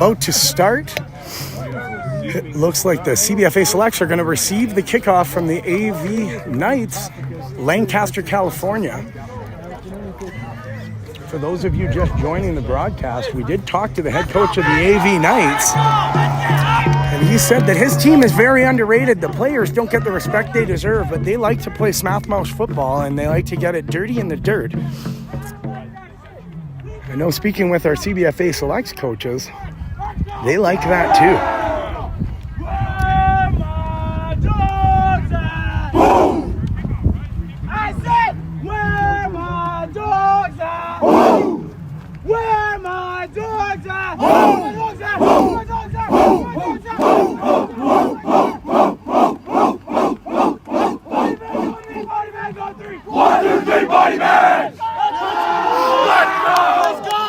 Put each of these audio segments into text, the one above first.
About to start. It looks like the CBFA Selects are going to receive the kickoff from the AV Knights, Lancaster, California. For those of you just joining the broadcast, we did talk to the head coach of the AV Knights, and he said that his team is very underrated. The players don't get the respect they deserve, but they like to play Smath Mouse football, and they like to get it dirty in the dirt. I know, speaking with our CBFA Selects coaches, they like that too. I said, where my dogs at? Where my dogs at? Where my dogs at? Where my dogs at? Where my dogs at? Body man, go three. 1, 2, 3, body man! Let's go!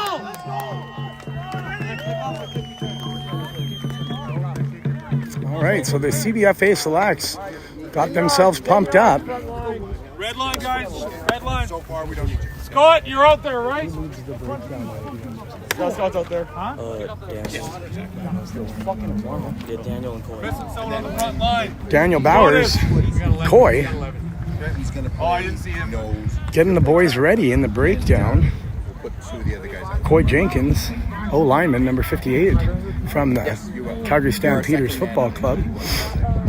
All right, so the CBFA Selects got themselves pumped up. Red line, guys. Red line. So far, we don't need you. Scott, you're out there, right? Scott's out there. Huh? Daniel. Yeah, Daniel and Coy. Missing someone on the front line. Daniel Bowers, Coy, Oh, I didn't see him. getting the boys ready in the breakdown. Coy Jenkins, O-lineman, number 58, from the Calgary Stampeders Football Club,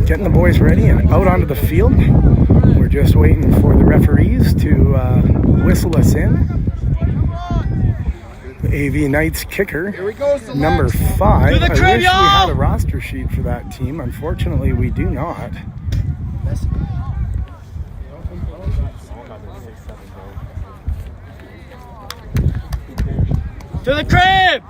getting the boys ready and out onto the field. We're just waiting for the referees to whistle us in. The AV Knights kicker, number 5. I wish we had a roster sheet for that team. Unfortunately, we do not. To the crib!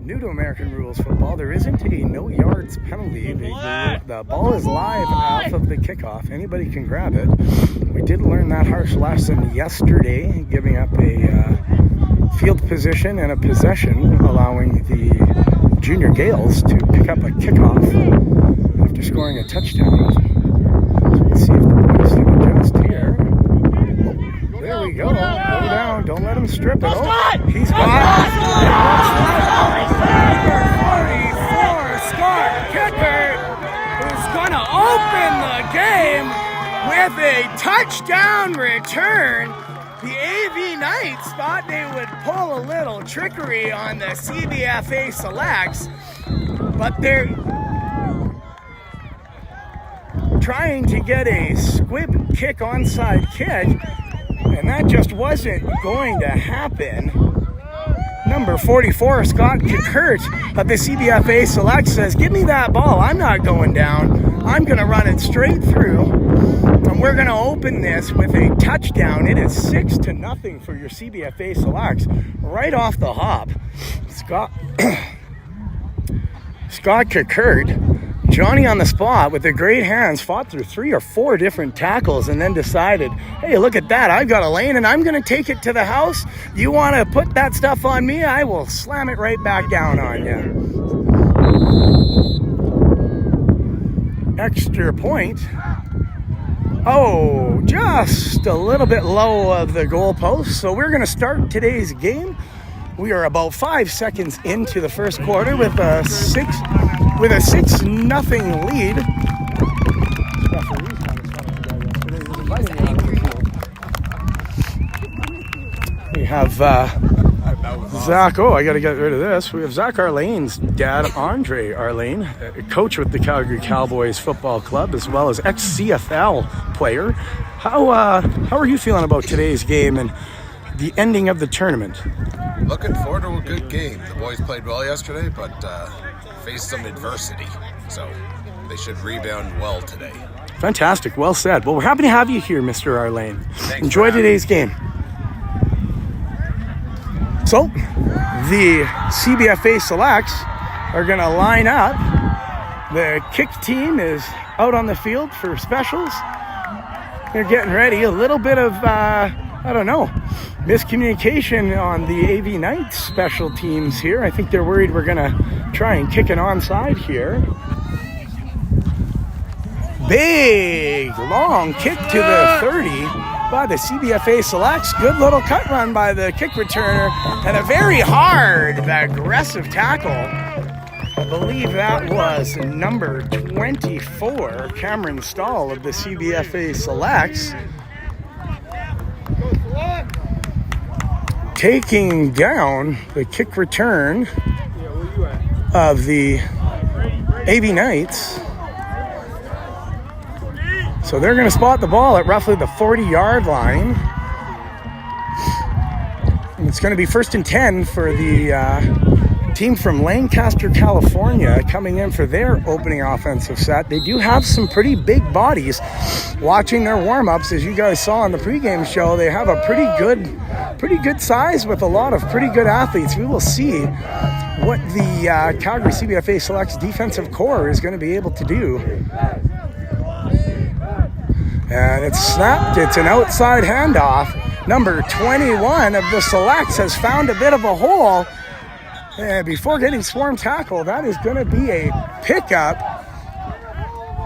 New to American rules football, there isn't a no yards penalty. The ball is live off of the kickoff. Anybody can grab it. We did learn that harsh lesson yesterday, giving up a field position and a possession, allowing the Junior Gales to pick up a kickoff after scoring a touchdown. So let's see if the boys can adjust here. Oh, there we go. Go down. Don't let him strip it. Oh, he's got it. 44, Scott Kicker is going to open the game with a touchdown return. The AV Knights thought they would pull a little trickery on the CBFA Selects, but they're trying to get a squib kick onside kick, and that just wasn't going to happen. Number 44, Scott Kickert of the CBFA Select says, give me that ball. I'm not going down. I'm going to run it straight through, and we're going to open this with a touchdown. It is 6-0 for your CBFA Selects right off the hop. Scott Kickert, Johnny on the spot with the great hands, fought through 3 or 4 different tackles and then decided, hey, look at that. I've got a lane and I'm going to take it to the house. You want to put that stuff on me? I will slam it right back down on you. Extra point. Oh, just a little bit low of the goalpost. So we're going to start today's game. We are about 5 seconds into the first quarter with a 6-0 lead. We have Zach. Oh, I got to get rid of this. We have Zach Arlane's dad, Andre Arlane, a coach with the Calgary Cowboys Football Club, as well as ex-CFL player. How are you feeling about today's game and the ending of the tournament? Looking forward to a good game. The boys played well yesterday, but faced some adversity, so they should rebound well today. Fantastic. Well said. Well, we're happy to have you here, Mr. Arlane. Thanks. Enjoy today's game. So, the CBFA Selects are going to line up. The kick team is out on the field for specials. They're getting ready. A little bit of, miscommunication on the AV Knights special teams here. I think they're worried we're going to try and kick an onside here. Big, long kick to the 30 by the CBFA Selects. Good little cut run by the kick returner. And a very hard, aggressive tackle. I believe that was number 24, Cameron Stahl of the CBFA Selects. Taking down the kick return of the AV Knights. So they're going to spot the ball at roughly the 40-yard line. And it's going to be 1st and 10 for the team from Lancaster, California, coming in for their opening offensive set. They do have some pretty big bodies. Watching their warm-ups, as you guys saw on the pregame show, they have a pretty good size with a lot of pretty good athletes. We will see what the Calgary CBFA Selects defensive core is going to be able to do. And it's snapped. It's an outside handoff. Number 21 of the Selects has found a bit of a hole. And before getting swarm tackle, that is going to be a pickup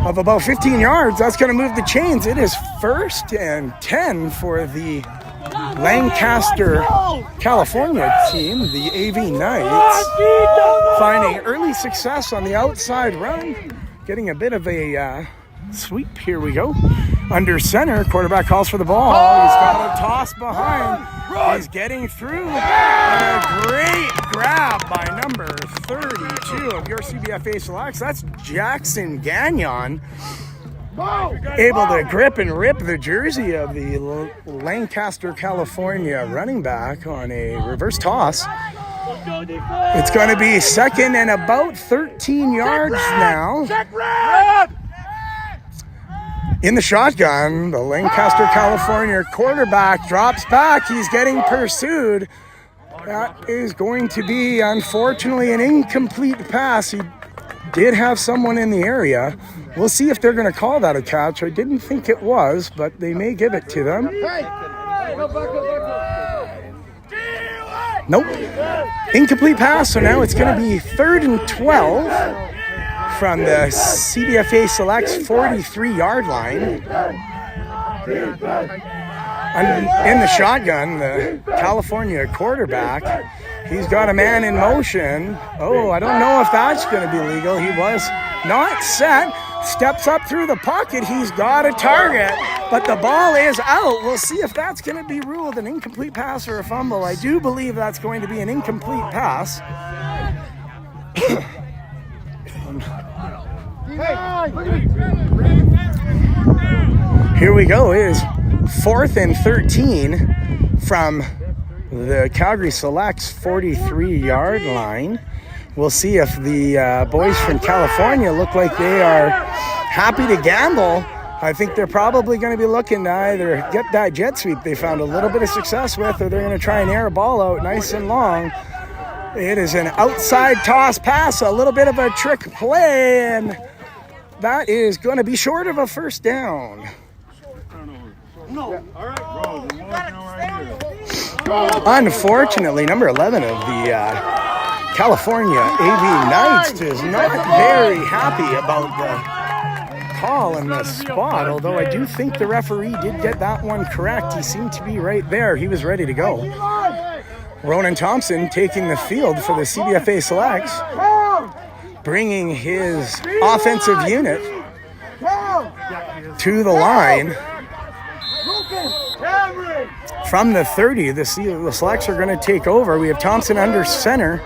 of about 15 yards. That's going to move the chains. It is 1st and 10 for the Lancaster, California team, the AV Knights, finding early success on the outside run, getting a bit of a sweep. Here we go. Under center, quarterback calls for the ball. He's got a toss behind. He's getting through. And a great grab by number 32 of your CBFA Selects. That's Jackson Gagnon. Able to grip and rip the jersey of the Lancaster, California running back on a reverse toss. It's going to be 2nd and about 13 yards now. In the shotgun, the Lancaster, California quarterback drops back. He's getting pursued. That is going to be, unfortunately, an incomplete pass. He did have someone in the area. We'll see if they're going to call that a catch. I didn't think it was, but they may give it to them. Nope. Incomplete pass, so now it's going to be 3rd and 12. From the CBFA Selects 43-yard line. In the shotgun, the California quarterback, he's got a man in motion. Oh, I don't know if that's going to be legal. He was not set. Steps up through the pocket. He's got a target, but the ball is out. We'll see if that's going to be ruled an incomplete pass or a fumble. I do believe that's going to be an incomplete pass. Here we go. It is 4th and 13 from the Calgary Selects 43-yard line. We'll see if the boys from California look like they are happy to gamble. I think they're probably going to be looking to either get that jet sweep they found a little bit of success with, or they're going to try and air a ball out nice and long. It is an outside toss pass, a little bit of a trick play, and that is going to be short of a 1st down. Unfortunately, number 11 of the California AV Knights is not very happy about the call in the spot, although I do think the referee did get that one correct. He seemed to be right there. He was ready to go. Ronan Thompson taking the field for the CBFA Selects, bringing his offensive unit to the line. From the 30, the Selects are going to take over. We have Thompson under center.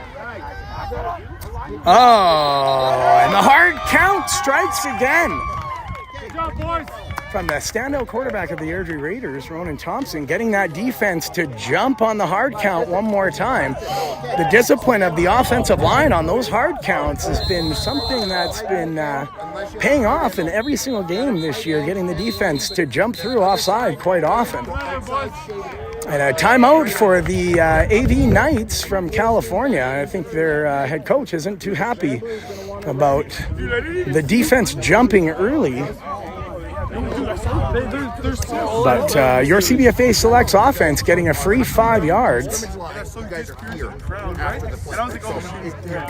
Oh, and the hard count strikes again. Good job, boys. From the standout quarterback of the Airdrie Raiders, Ronan Thompson, getting that defense to jump on the hard count one more time. The discipline of the offensive line on those hard counts has been something that's been paying off in every single game this year, getting the defense to jump through offside quite often. And a timeout for the AV Knights from California. I think their head coach isn't too happy about the defense jumping early But your CBFA selects offense getting a free 5 yards.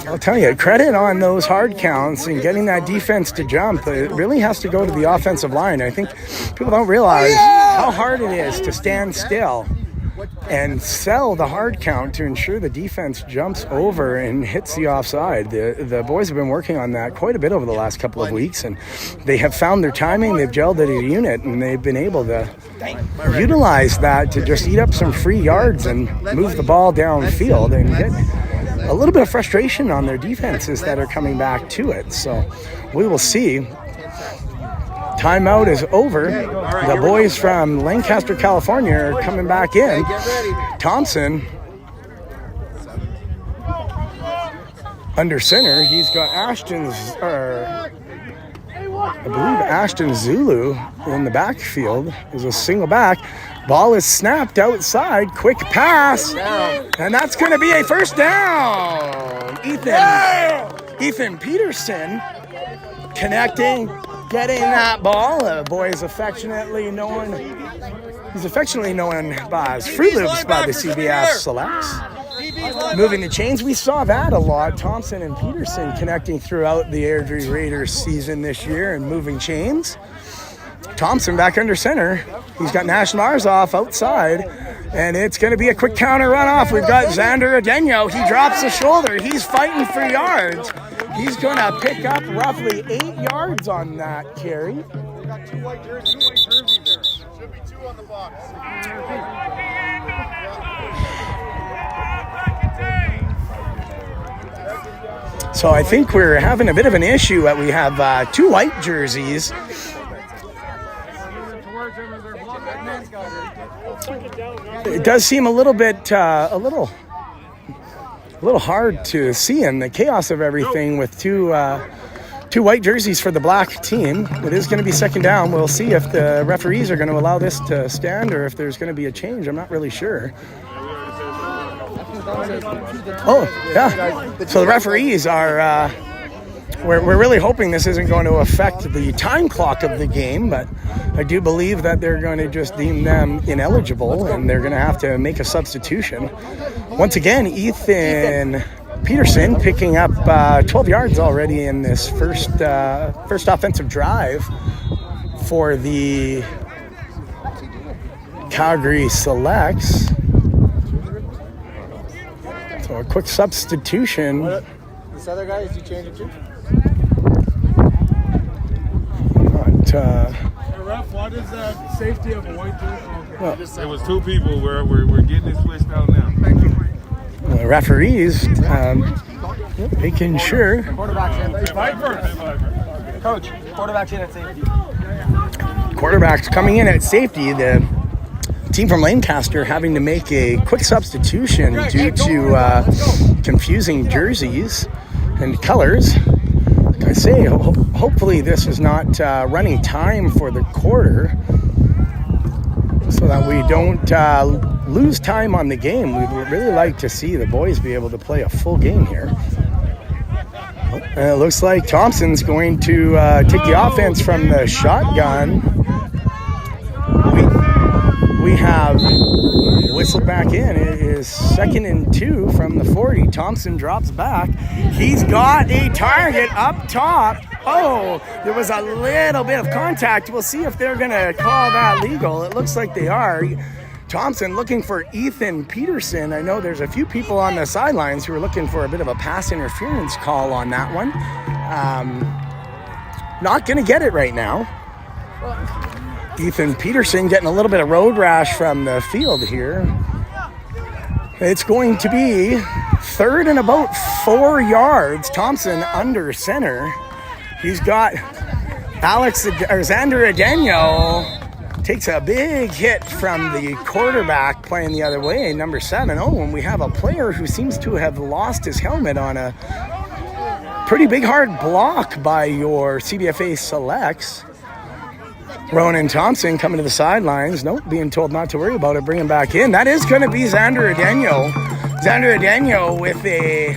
I'll tell you, credit on those hard counts and getting that defense to jump. It really has to go to the offensive line. I think people don't realize how hard it is to stand still and sell the hard count to ensure the defense jumps over and hits the offside. The boys have been working on that quite a bit over the last couple of weeks, and they have found their timing. They've gelled at a unit, and they've been able to utilize that to just eat up some free yards and move the ball downfield and get a little bit of frustration on their defenses that are coming back to it. So we will see. Timeout is over. The boys from Lancaster, California are coming back in. Thompson under center. He's got Ashton Zulu in the backfield. There's a single back. Ball is snapped outside. Quick pass. And that's going to be a first down. Ethan Peterson connecting. Getting that ball, the boy is affectionately known. He's affectionately known as Fruit Loops by the CBF selects. Moving the chains, we saw that a lot. Thompson and Peterson connecting throughout the Airdrie Raiders season this year and moving chains. Thompson back under center. He's got Nash Mars off outside, and it's going to be a quick counter runoff. We've got Xander Adeno. He drops the shoulder. He's fighting for yards. He's going to pick up roughly 8 yards on that carry. We got two white jerseys there. Should be 2 on the box. So I think we're having a bit of an issue that we have 2 white jerseys. It does seem a little bit, a little hard to see in the chaos of everything with two white jerseys for the black team. It is going to be second down. We'll see if the referees are going to allow this to stand or if there's going to be a change. I'm not really sure. Oh, yeah. So the referees are, we're really hoping this isn't going to affect the time clock of the game, but I do believe that they're going to just deem them ineligible and they're going to have to make a substitution. Once again, Ethan Peterson picking up 12 yards already in this first offensive drive for the Calgary Selects. So a quick substitution. This other guy, is he changing too? Hey, ref, what is the safety of a white jersey? It was 2 people. We're getting it switched out now. Thank you. The referees making sure. Coach, quarterback's in at safety. Quarterback's coming in at safety. The team from Lancaster having to make a quick substitution due to confusing jerseys and colors. Like I say, hopefully this is not running time for the quarter so that we don't lose time on the game. We would really like to see the boys be able to play a full game here. And it looks like Thompson's going to take the offense from the shotgun. We have whistled back in. It is 2nd and 2 from the 40. Thompson drops back. He's got a target up top. Oh, there was a little bit of contact. We'll see if they're going to call that legal. It looks like they are. Thompson looking for Ethan Peterson. I know there's a few people on the sidelines who are looking for a bit of a pass interference call on that one. Not going to get it right now. Ethan Peterson getting a little bit of road rash from the field here. It's going to be 3rd and about 4 yards. Thompson under center. He's got Xander Adeno takes a big hit from the quarterback playing the other way, number 7. Oh, and we have a player who seems to have lost his helmet on a pretty big hard block by your CBFA selects. Ronan Thompson coming to the sidelines. Nope, being told not to worry about it. Bring him back in. That is going to be Xander Adeno. Xander Adeno with a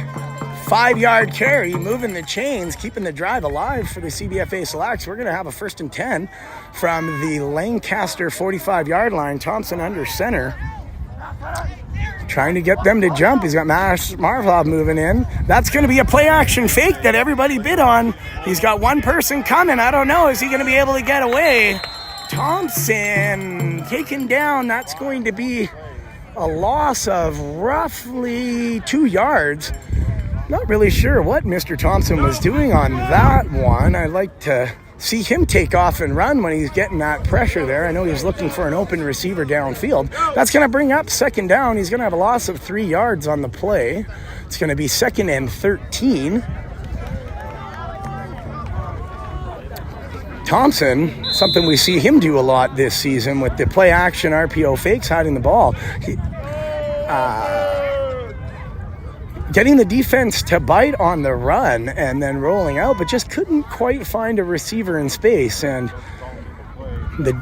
5-yard carry, moving the chains, keeping the drive alive for the CBFA Selects. We're going to have a 1st and 10 from the Lancaster 45-yard line. Thompson under center, trying to get them to jump. He's got Marvlov moving in. That's going to be a play-action fake that everybody bid on. He's got one person coming. I don't know. Is he going to be able to get away? Thompson taken down. That's going to be a loss of roughly 2 yards. Not really sure what Mr. Thompson was doing on that one. I'd like to see him take off and run when he's getting that pressure there. I know he's looking for an open receiver downfield. That's going to bring up 2nd down. He's going to have a loss of 3 yards on the play. It's going to be 2nd and 13. Thompson, something we see him do a lot this season with the play action RPO fakes, hiding the ball. Getting the defense to bite on the run and then rolling out, but just couldn't quite find a receiver in space. And the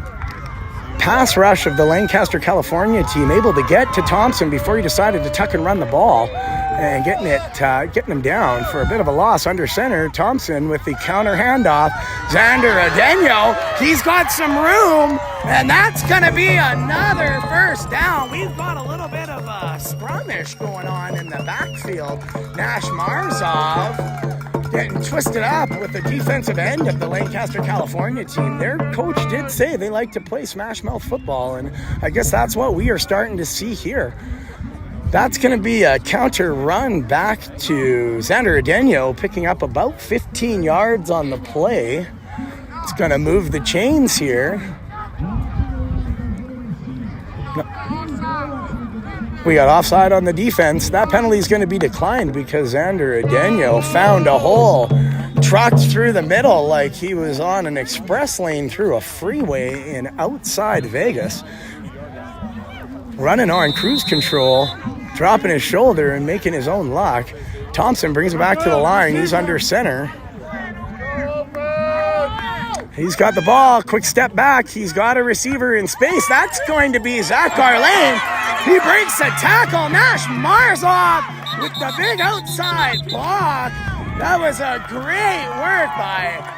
pass rush of the Lancaster, California team able to get to Thompson before he decided to tuck and run the ball and getting him down for a bit of a loss under center. Thompson with the counter handoff. Xander Adenyo, he's got some room, and that's going to be another 1st down. We've got a little bit of a scrummish going on in the backfield. Nash Marzov getting twisted up with the defensive end of the Lancaster, California team. Their coach did say they like to play smash mouth football, and I guess that's what we are starting to see here. That's going to be a counter run back to Xander Adenyo, picking up about 15 yards on the play. It's going to move the chains here. We got offside on the defense. That penalty is going to be declined because Xander Adenyo found a hole, trucked through the middle like he was on an express lane through a freeway in outside Vegas. Running on cruise control, dropping his shoulder and making his own luck. Thompson brings it back to the line. He's under center. He's got the ball. Quick step back. He's got a receiver in space. That's going to be Zach Garlane. He breaks a tackle. Nash Marzov with the big outside block. That was a great work by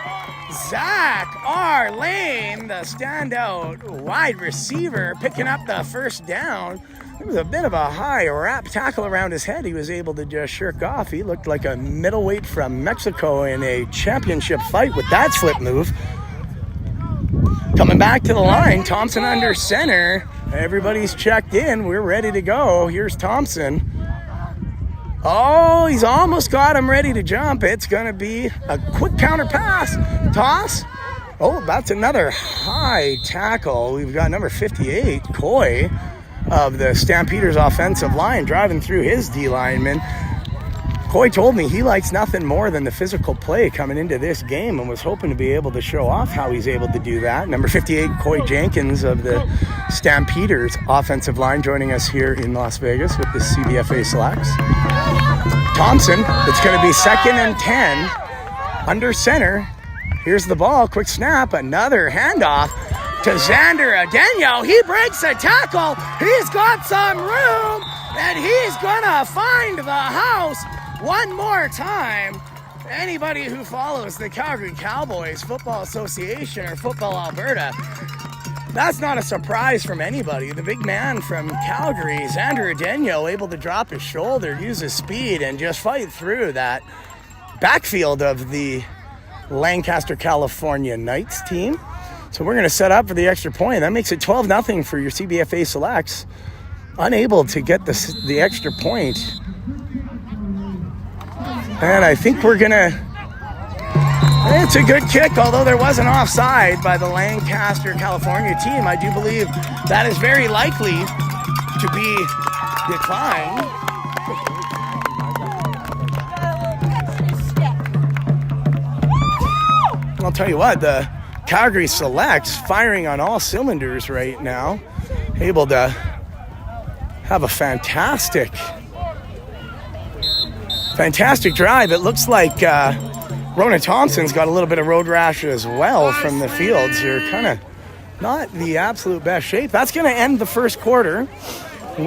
Zach Arlane, the standout wide receiver, picking up the 1st down. It was a bit of a high wrap tackle around his head. He was able to just shirk off. He looked like a middleweight from Mexico in a championship fight with that flip move. Coming back to the line, Thompson under center. Everybody's checked in. We're ready to go. Here's Thompson. Oh, he's almost got him ready to jump. It's going to be a quick counter pass. Toss. Oh, that's another high tackle. We've got number 58, Coy, of the Stampeders offensive line, driving through his D lineman. Coy told me he likes nothing more than the physical play coming into this game and was hoping to be able to show off how he's able to do that. Number 58, Coy Jenkins of the Stampeders offensive line, joining us here in Las Vegas with the CBFA Selects. Thompson, it's going to be 2nd and 10, under center. Here's the ball, quick snap, another handoff to Xander Adenyo. He breaks a tackle. He's got some room, and he's going to find the house one more time. Anybody who follows the Calgary Cowboys Football Association or Football Alberta, that's not a surprise from anybody. The big man from Calgary, Xander Adenyo, able to drop his shoulder, use his speed, and just fight through that backfield of the Lancaster, California Knights team. So we're going to set up for the extra point. That makes it 12-0 for your CBFA Selects. Unable to get the extra point. And I think we're going to... It's a good kick, although there was an offside by the Lancaster, California team. I do believe that is very likely to be declined. I'll tell you what, the Calgary Selects firing on all cylinders right now. Able to have a fantastic drive. It looks like Rona Thompson's got a little bit of road rash as well from the fields. You're kind of not the absolute best shape. That's going to end the first quarter.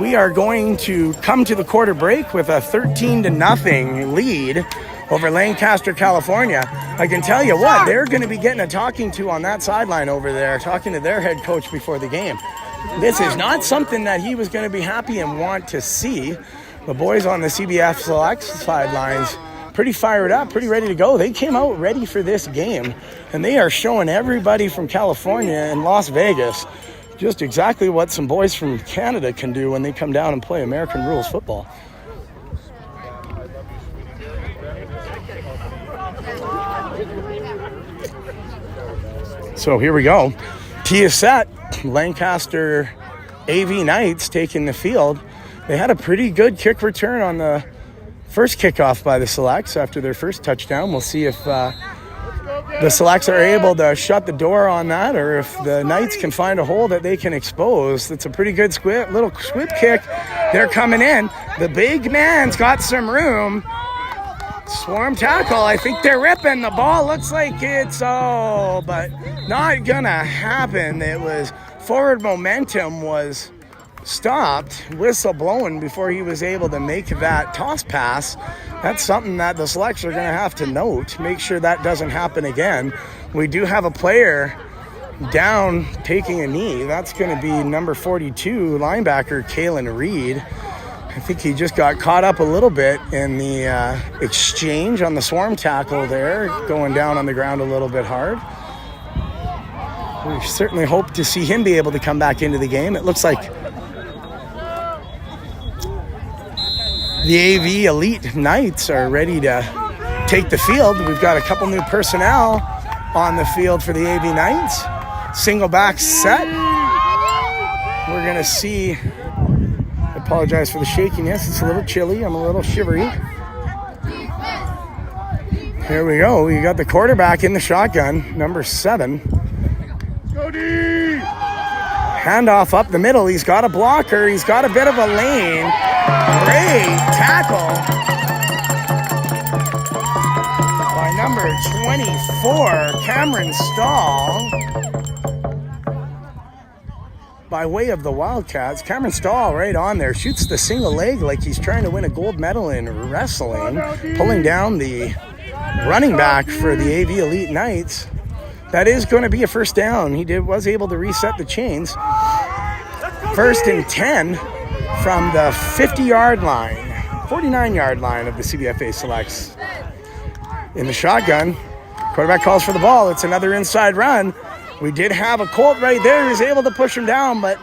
we are going to come to the quarter break with a 13-0 lead over Lancaster, California. I can tell you what, they're going to be getting a talking to on that sideline over there, talking to their head coach before the game. This is not something that he was going to be happy and want to see. The boys on the CBF Select sidelines pretty fired up, pretty ready to go. They came out ready for this game, and they are showing everybody from California and Las Vegas just exactly what some boys from Canada can do when they come down and play American rules football. So here we go. Tee is set. Lancaster AV Knights taking the field. They had a pretty good kick return on the first kickoff by the Selects after their first touchdown. We'll see if the Selects are able to shut the door on that, or if the Knights can find a hole that they can expose. It's a pretty good little squib kick. They're coming in. The big man's got some room. Swarm tackle. I think they're ripping. The ball looks like it's, but not gonna happen. It was forward momentum was stopped, whistle blowing before he was able to make that toss pass. That's something that the Selects are going to have to note. Make sure that doesn't happen again. We do have a player down taking a knee. That's going to be number 42 linebacker Kalen Reed. I think he just got caught up a little bit in the exchange on the swarm tackle there, going down on the ground a little bit hard. We certainly hope to see him be able to come back into the game. It looks like the AV Elite Knights are ready to take the field. We've got a couple new personnel on the field for the AV Knights. Single back set. We're going to see, I apologize for the shakiness. It's a little chilly. I'm a little shivery. Here we go. We got the quarterback in the shotgun, number 7. Handoff up the middle. He's got a blocker. He's got a bit of a lane. Great tackle by number 24, Cameron Stahl. By way of the Wildcats, Cameron Stahl right on there. Shoots the single leg like he's trying to win a gold medal in wrestling. Pulling down the running back for the AV Elite Knights. That is going to be a first down. He was able to reset the chains. 1st and 10 from the 50-yard line, 49-yard line of the CBFA Selects. In the shotgun, quarterback calls for the ball. It's another inside run. We did have a Colt right there who was able to push him down, but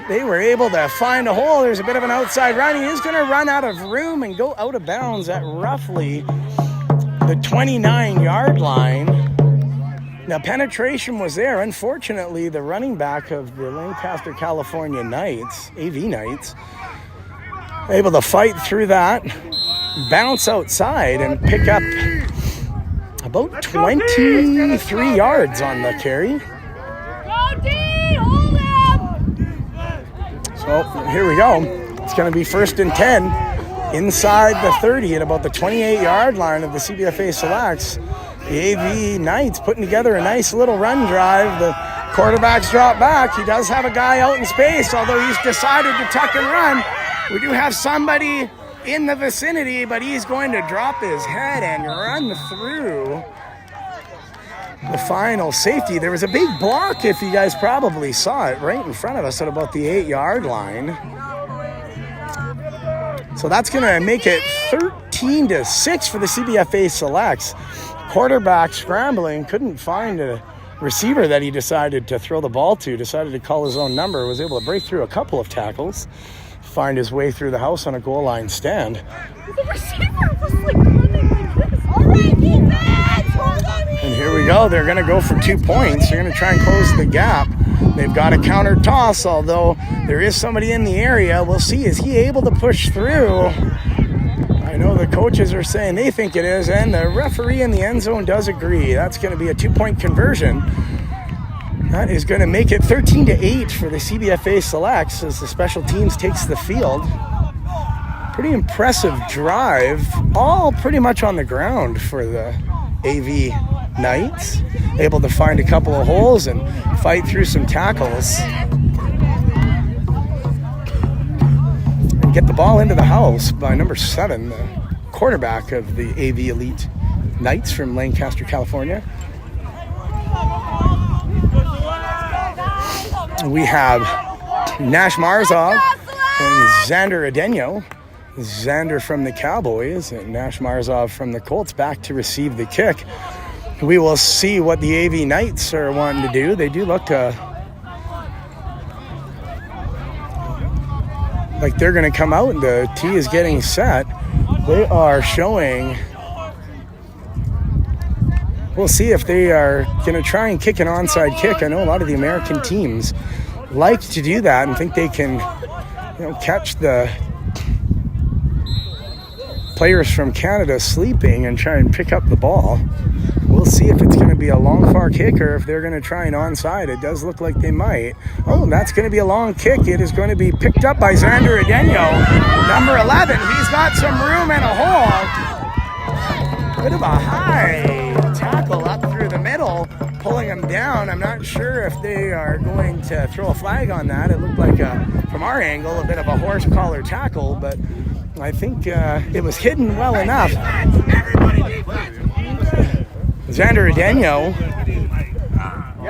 they were able to find a hole. There's a bit of an outside run. He is going to run out of room and go out of bounds at roughly the 29-yard line. Now, penetration was there. Unfortunately, the running back of the Lancaster, California Knights, AV Knights, able to fight through that, bounce outside, and pick up about 23 yards on the carry. So here we go. It's going to be 1st and 10 inside the 30 at about the 28-yard line of the CBFA Selects. The AV Knights putting together a nice little run drive. The quarterback's dropped back. He does have a guy out in space, although he's decided to tuck and run. We do have somebody in the vicinity, but he's going to drop his head and run through the final safety. There was a big block, if you guys probably saw it, right in front of us at about the 8-yard line. So that's going to make it 13-6 for the CBFA Selects. Quarterback scrambling, couldn't find a receiver that he decided to throw the ball to, decided to call his own number, was able to break through a couple of tackles, find his way through the house on a goal line stand. The receiver was like running like this. All right, defense, hold on. And here we go. They're going to go for 2 points. They're going to try and close the gap. They've got a counter toss, although there is somebody in the area. We'll see. Is he able to push through? I know the coaches are saying they think it is, and the referee in the end zone does agree. That's going to be a 2-point conversion. That is going to make it 13-8 for the CBFA Selects as the special teams takes the field. Pretty impressive drive, all pretty much on the ground for the AV Knights. Able to find a couple of holes and fight through some tackles. get the ball into the house by number 7, the quarterback of the AV Elite Knights from Lancaster, California. We have Nash Marzov and Xander Adeno. Xander from the Cowboys and Nash Marzov from the Colts back to receive the kick. We will see what the AV Knights are wanting to do. They do look like they're going to come out, and the tee is getting set. They are showing. We'll see if they are going to try and kick an onside kick. I know a lot of the American teams like to do that and think they can, catch the players from Canada sleeping and try and pick up the ball. We'll see if it's going to be a long, far kick or if they're going to try an onside. It does look like they might. Oh, that's going to be a long kick. It is going to be picked up by Xander Adeno, number 11. He's got some room and a hole. Bit of a high tackle up through the middle, pulling him down. I'm not sure if they are going to throw a flag on that. It looked like, from our angle, a bit of a horse collar tackle, but I think it was hidden well enough. Xander Adeno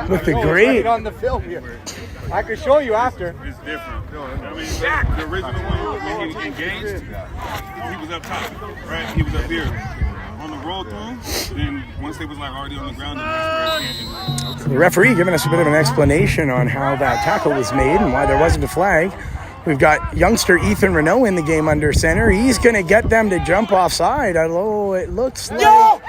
with the great. On the film here. I can show you after. It's different. I mean, the original one, when he engaged, he was up top, right? He was up here. On the roll through, then once they was like already on the ground, the referee giving us a bit of an explanation on how that tackle was made and why there wasn't a flag. We've got youngster Ethan Renault in the game under center. He's going to get them to jump offside. Although it looks like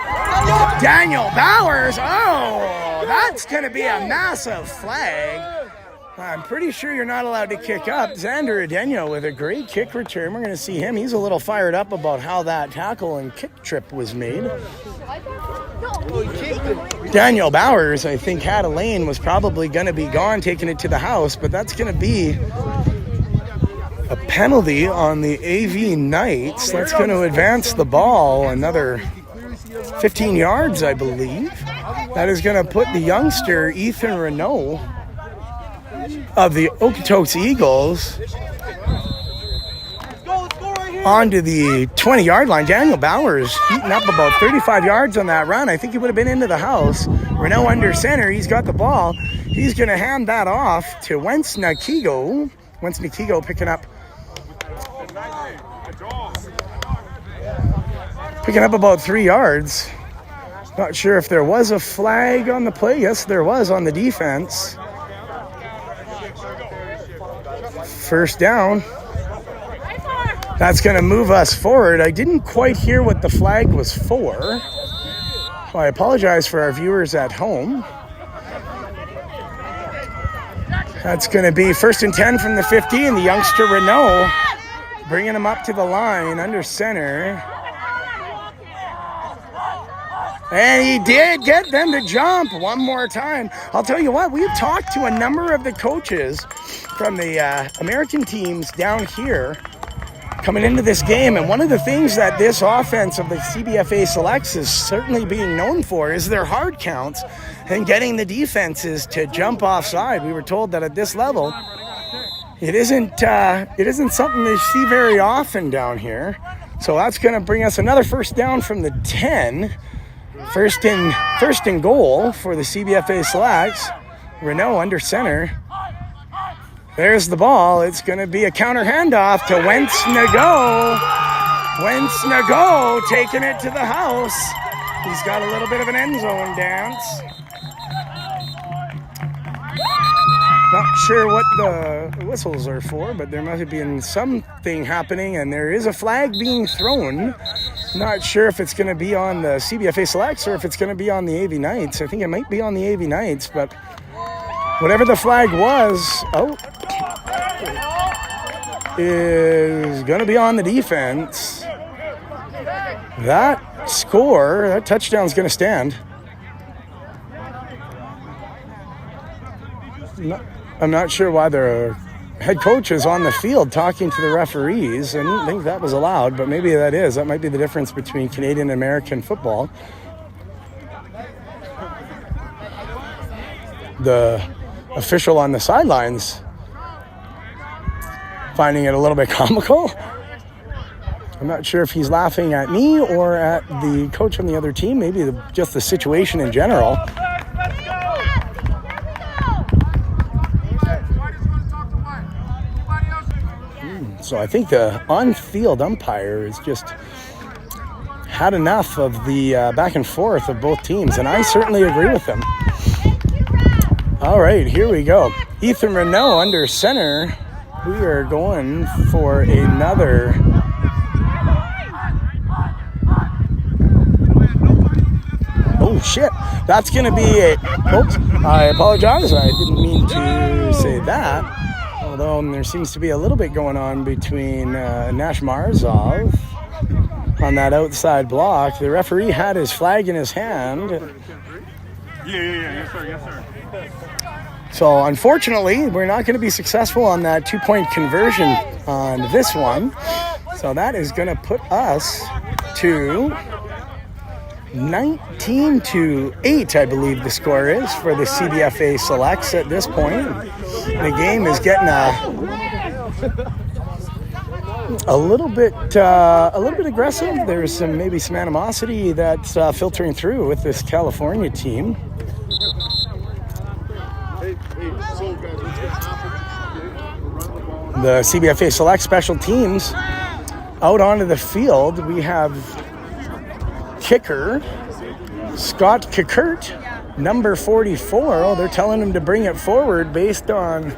Daniel Bowers. Oh, that's going to be a massive flag. I'm pretty sure you're not allowed to kick up. Xander Adeno with a great kick return. We're going to see him. He's a little fired up about how that tackle and kick trip was made. Daniel Bowers, I think, had a lane, was probably going to be gone, taking it to the house, but that's going to be a penalty on the AV Knights. That's going to advance the ball another 15 yards, I believe. That is going to put the youngster Ethan Renault of the Okotoks Eagles onto the 20-yard line. Daniel Bowers eating up about 35 yards on that run. I think he would have been into the house. Renault under center. He's got the ball. He's going to hand that off to Wentz Nakigo. Wentz Nakigo picking up about 3 yards. Not sure if there was a flag on the play. Yes, there was on the defense. First down. That's going to move us forward. I didn't quite hear what the flag was for. So I apologize for our viewers at home. That's going to be 1st and 10 from the 50, and the youngster Renault bringing him up to the line under center. And he did get them to jump one more time. I'll tell you what, we've talked to a number of the coaches from the American teams down here coming into this game, and one of the things that this offense of the CBFA Selects is certainly being known for is their hard counts and getting the defenses to jump offside. We were told that at this level, it isn't something they see very often down here. So that's going to bring us another first down from the 10. First and goal for the CBFA Selects. Renault under center. There's the ball. It's going to be a counter handoff to Wentz Nago. Wentz Nago taking it to the house. He's got a little bit of an end zone dance. Not sure what the whistles are for, but there must have been something happening, and there is a flag being thrown. Not sure if it's going to be on the CBFA Selects or if it's going to be on the AV Knights. I think it might be on the AV Knights, but whatever the flag was, is going to be on the defense. That touchdown's going to stand. I'm not sure why the head coach is on the field talking to the referees. I didn't think that was allowed, but maybe that is. That might be the difference between Canadian and American football. The official on the sidelines finding it a little bit comical. I'm not sure if he's laughing at me or at the coach on the other team, maybe just the situation in general. So I think the on-field umpire has just had enough of the back and forth of both teams, and I certainly agree with them. All right, here we go. Ethan Renault under center. We are going for another... Oh, shit. That's going to be a... Oops, I apologize. I didn't mean to say that. Although there seems to be a little bit going on between Nash Marzov on that outside block. The referee had his flag in his hand. Yeah. Yes, sir. So, unfortunately, we're not going to be successful on that 2-point conversion on this one. So that is going to put us to 19-8, I believe the score is for the CBFA selects at this point. The game is getting a little bit aggressive. There's maybe some animosity that's filtering through with this California team. The CBFA select special teams out onto the field. We have kicker Scott Kickert, number 44. Oh, they're telling him to bring it forward based on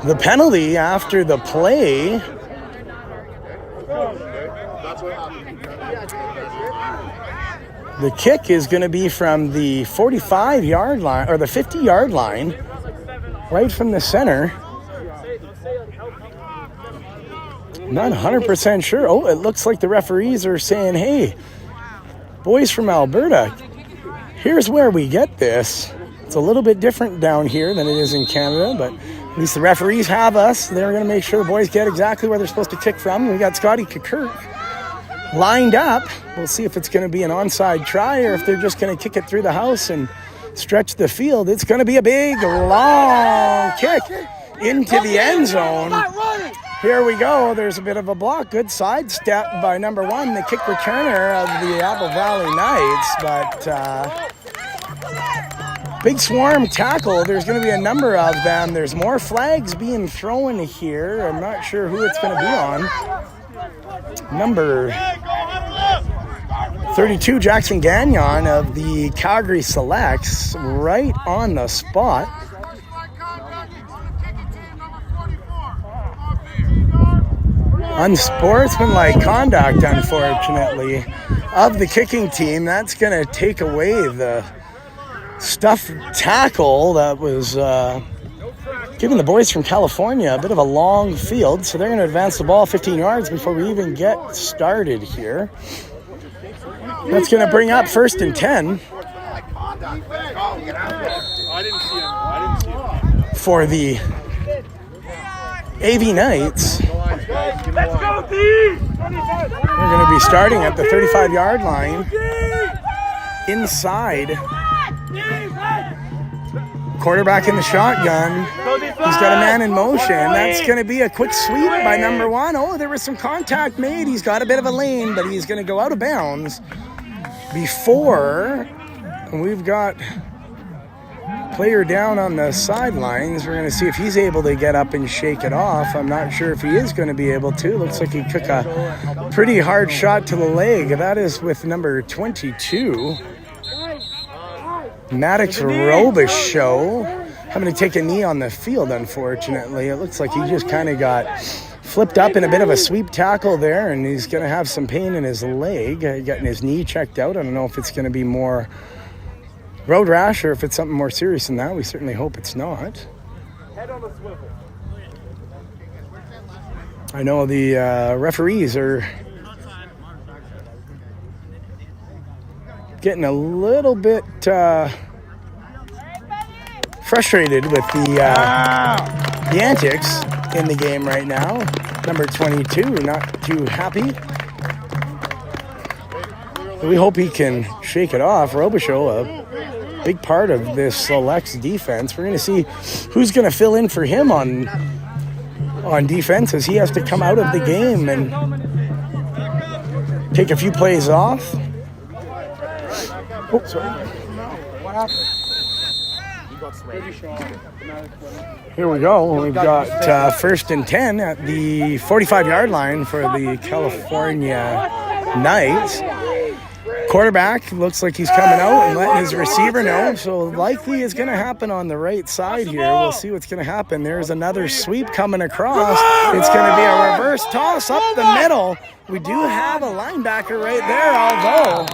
the penalty after the play. The kick is going to be from the 45-yard line, or the 50-yard line, right from the center. Not 100% sure. Oh, it looks like the referees are saying, hey, boys from Alberta, here's where we get this. It's a little bit different down here than it is in Canada, but at least the referees have us. They're going to make sure the boys get exactly where they're supposed to kick from. We got Scotty Kickert lined up. We'll see if it's going to be an onside try or if they're just going to kick it through the house and stretch the field. It's going to be a big, long kick into the end zone. Here we go. There's a bit of a block. Good sidestep by number 1, the kick returner of the Apple Valley Knights. But big swarm tackle. There's going to be a number of them. There's more flags being thrown here. I'm not sure who it's going to be on. Number 32, Jackson Gagnon of the Calgary Selects, right on the spot. Unsportsmanlike conduct, unfortunately, of the kicking team. That's going to take away the stuffed tackle that was giving the boys from California a bit of a long field. So they're going to advance the ball 15 yards before we even get started here. That's going to bring up 1st and 10 for the AV Knights. Let's go, D! We're going to be starting at the 35-yard line inside. Quarterback in the shotgun. He's got a man in motion. That's going to be a quick sweep by number 1. Oh, there was some contact made. He's got a bit of a lane, but he's going to go out of bounds before we've got player down on the sidelines. We're going to see if he's able to get up and shake it off. I'm not sure if he is going to be able to. Looks like he took a pretty hard shot to the leg. That is with number 22. Maddox Robichaud having to take a knee on the field, unfortunately. It looks like he just kind of got flipped up in a bit of a sweep tackle there, and he's going to have some pain in his leg, getting his knee checked out. I don't know if it's going to be more road rash or if it's something more serious than that. We certainly hope it's not. Head on the swivel. I know the referees are getting a little bit frustrated with the antics in the game right now. Number 22, not too happy. But we hope he can shake it off. Robichaud, a big part of this Selects defense. We're going to see who's going to fill in for him on defense as he has to come out of the game and take a few plays off. Oh, sorry. What happened? Here we go. We've got first and 10 at the 45-yard line for the California Knights. Quarterback looks like he's coming out and letting his receiver know. So likely is going to happen on the right side here. We'll see what's going to happen. There's another sweep coming across. It's going to be a reverse toss up the middle. We do have a linebacker right there, although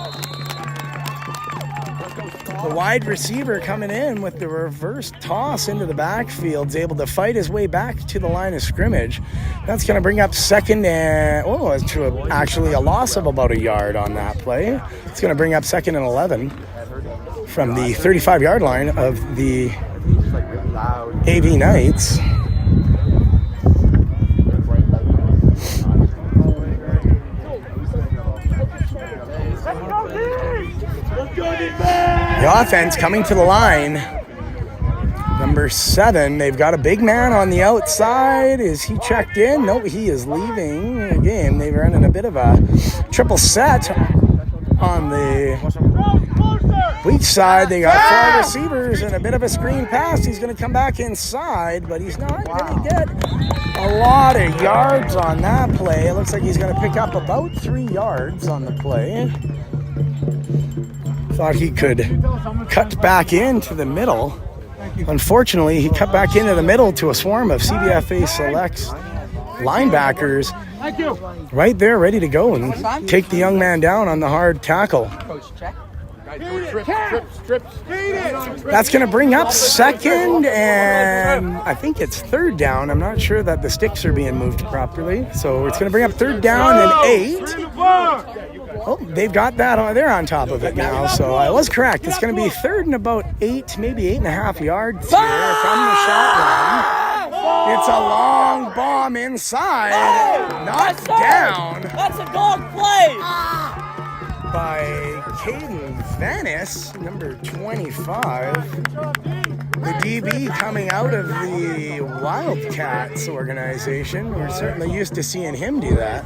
the wide receiver coming in with the reverse toss into the backfield is able to fight his way back to the line of scrimmage. That's going to bring up second and, actually a loss of about a yard on that play. It's going to bring up second and 11 from the 35-yard line of the AV Knights. The offense coming to the line. Number 7, they've got a big man on the outside. Is he checked in? No, he is leaving the game. They've run in a bit of a triple set on the weak side. They got 4 receivers and a bit of a screen pass. He's going to come back inside, but he's not going to get a lot of yards on that play. It looks like he's going to pick up about 3 yards on the play. Thought he could cut back into the middle. Unfortunately, he cut back into the middle to a swarm of CBFA Selects linebackers right there ready to go and take the young man down on the hard tackle. That's going to bring up second and I think it's third down. I'm not sure that the sticks are being moved properly. So it's going to bring up third down and 8. Oh, they've got that. They're on top of it now. So I was correct. It's going to be third and about 8, maybe 8.5 yards here from the shotgun. It's a long bomb inside. Knocked down. That's a dog play. By Caden Vanis, number 25. The DB coming out of the Wildcats organization. We're certainly used to seeing him do that.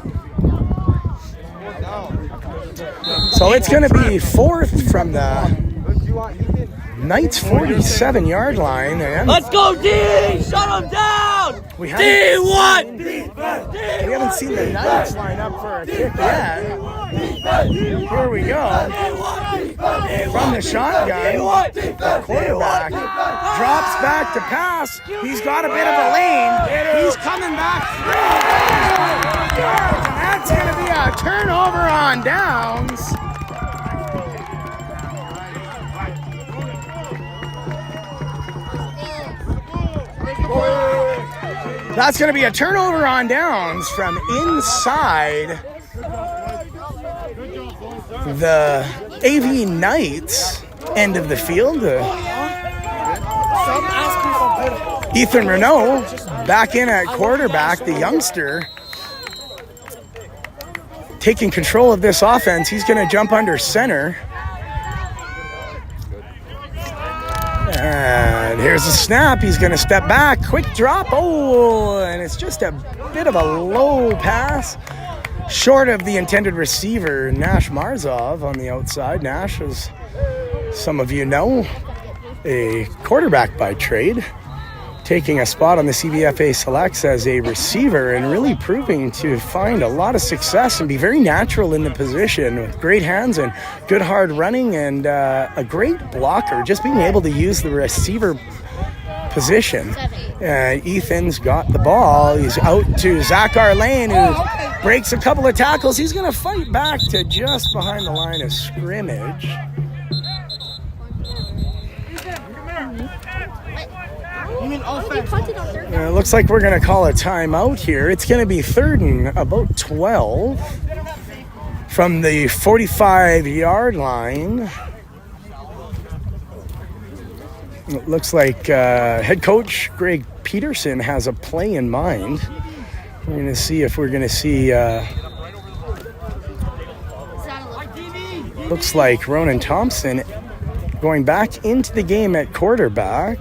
So it's going to be fourth from the Knights 47-yard line. And Let's go, D! Shut him down! We D1! haven't seen the Knights line up for a kick yet. Here we go. From the shotgun, the quarterback drops back to pass. He's got a bit of a lane. He's coming back through. That's going to be a turnover on downs. That's going to be a turnover on downs from inside the AV Knights end of the field. Ethan Renault back in at quarterback, the youngster, taking control of this offense. He's going to jump under center. And here's a snap. He's going to step back. Quick drop. Oh, and it's just a bit of a low pass. Short of the intended receiver, Nash Marzov on the outside. Nash, as some of you know, a quarterback by trade, taking a spot on the CBFA Selects as a receiver and really proving to find a lot of success and be very natural in the position with great hands and good hard running and a great blocker, just being able to use the receiver position. Ethan's got the ball. He's out to Zachar Lane, who breaks a couple of tackles. He's going to fight back to just behind the line of scrimmage. It looks like we're going to call a timeout here. It's going to be third and about 12 from the 45-yard line. It looks like head coach Greg Peterson has a play in mind. We're going to see if we're going to see... looks like Ronan Thompson going back into the game at quarterback.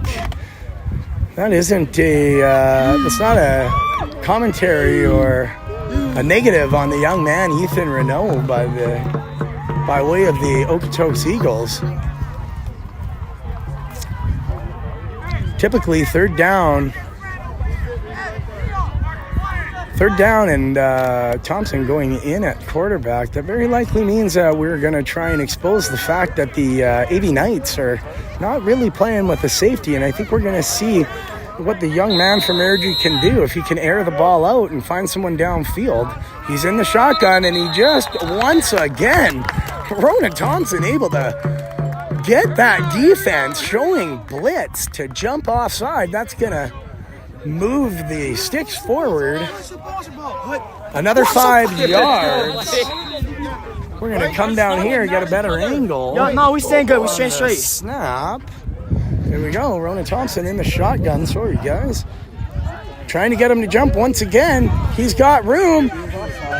That isn't it's not a commentary or a negative on the young man, Ethan Renault, by way of the Okotoks Eagles. Typically third down and Thompson going in at quarterback. That very likely means we're going to try and expose the fact that the 80 Knights are not really playing with the safety, and I think we're going to see what the young man from Airdrie can do if he can air the ball out and find someone downfield. He's in the shotgun, and he just, once again, Ronan Thompson able to get that defense showing blitz to jump offside. That's going to move the sticks forward another 5 yards. We're going to come down here and get a better angle. No, we stand good. We stand straight. Snap. Here we go. Ronan Thompson in the shotgun. Sorry, guys. Trying to get him to jump once again. He's got room.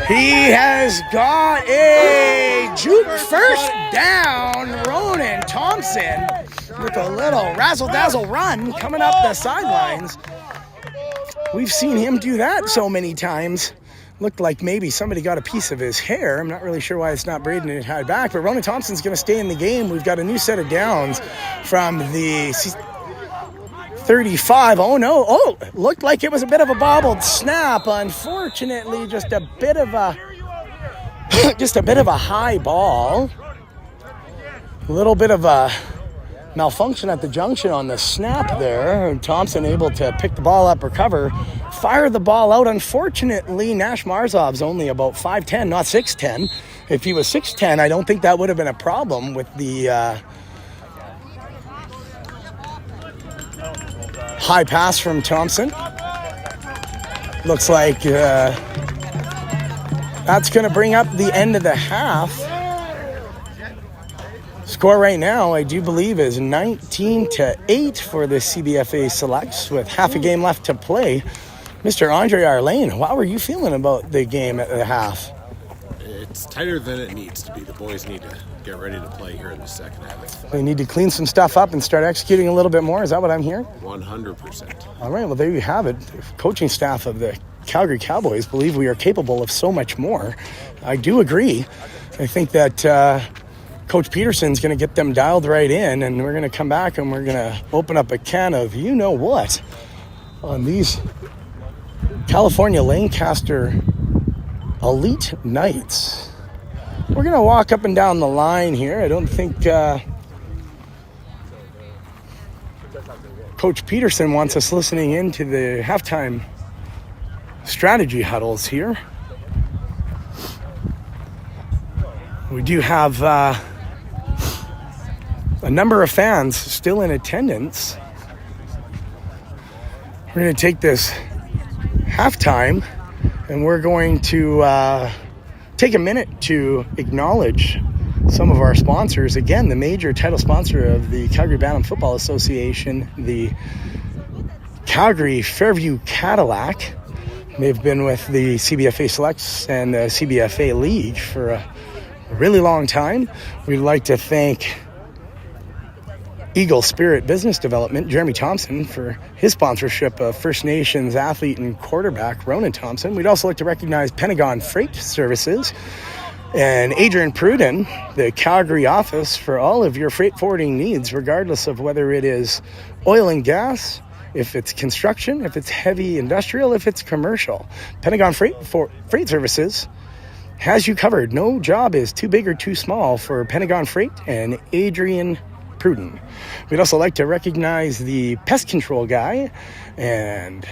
He has got a juke first down. Ronan Thompson with a little razzle-dazzle run coming up the sidelines. We've seen him do that so many times. Looked like maybe somebody got a piece of his hair. I'm not really sure why it's not braided and tied back, but Ronan Thompson's going to stay in the game. We've got a new set of downs from the 35. Oh, no. Oh, looked like it was a bit of a bobbled snap. Unfortunately, just a bit of a high ball. A little bit of a malfunction at the junction on the snap there. Thompson able to pick the ball up, recover, fire the ball out. Unfortunately, Nash Marzov's only about 5'10", not 6'10". If he was 6'10", I don't think that would have been a problem with the high pass from Thompson. Looks like that's going to bring up the end of the half. Score right now, I do believe, is 19-8 for the CBFA Selects with half a game left to play. Mr. Andre Arlane, how are you feeling about the game at the half? It's tighter than it needs to be. The boys need to get ready to play here in the second half. They need to clean some stuff up and start executing a little bit more. Is that what I'm hearing? 100%. All right, well, there you have it. The coaching staff of the Calgary Cowboys believe we are capable of so much more. I do agree. I think that Coach Peterson's going to get them dialed right in, and we're going to come back and we're going to open up a can of you-know-what on these California Lancaster Elite Knights. We're going to walk up and down the line here. I don't think Coach Peterson wants us listening into the halftime strategy huddles here. We do have a number of fans still in attendance. We're going to take this halftime and we're going to take a minute to acknowledge some of our sponsors. Again, the major title sponsor of the Calgary Bantam Football Association, the Calgary Fairview Cadillac. They've been with the CBFA Selects and the CBFA League for a really long time. We'd like to thank Eagle Spirit Business Development, Jeremy Thompson, for his sponsorship of First Nations athlete and quarterback Ronan Thompson. We'd also like to recognize Pentagon Freight Services and Adrian Pruden, the Calgary office, for all of your freight forwarding needs, regardless of whether it is oil and gas, if it's construction, if it's heavy industrial, if it's commercial. Pentagon Freight Services has you covered. No job is too big or too small for Pentagon Freight and Adrian Pruden. We'd also like to recognize the pest control guy and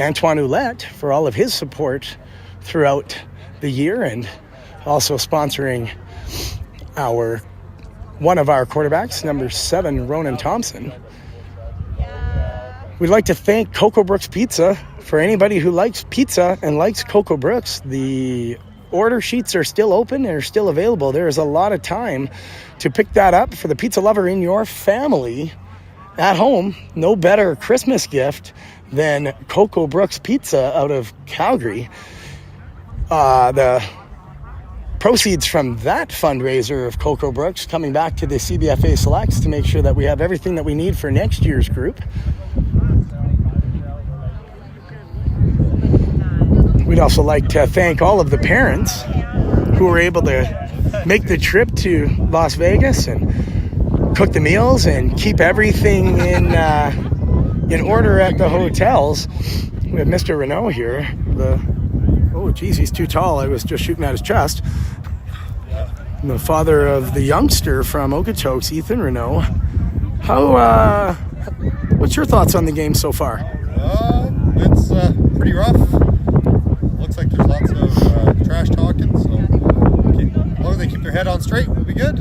Antoine Ouellette for all of his support throughout the year, and also sponsoring one of our quarterbacks, number 7, Ronan Thompson. We'd like to thank Cocoa Brooks Pizza. For anybody who likes pizza and likes Cocoa Brooks, the order sheets are still open and are still available. There is a lot of time to pick that up for the pizza lover in your family at home. No better Christmas gift than Cocoa Brooks Pizza out of Calgary. The proceeds from that fundraiser of Cocoa Brooks coming back to the CBFA Selects to make sure that we have everything that we need for next year's group. We'd also like to thank all of the parents who were able to make the trip to Las Vegas and cook the meals and keep everything in order at the hotels. We have Mr. Renault here. Oh, geez, he's too tall. I was just shooting at his chest. The father of the youngster from Okotoks, Ethan Renault. What's your thoughts on the game so far? It's pretty rough. Looks like there's lots of trash talking, so as long as they keep their head on straight, we'll be good.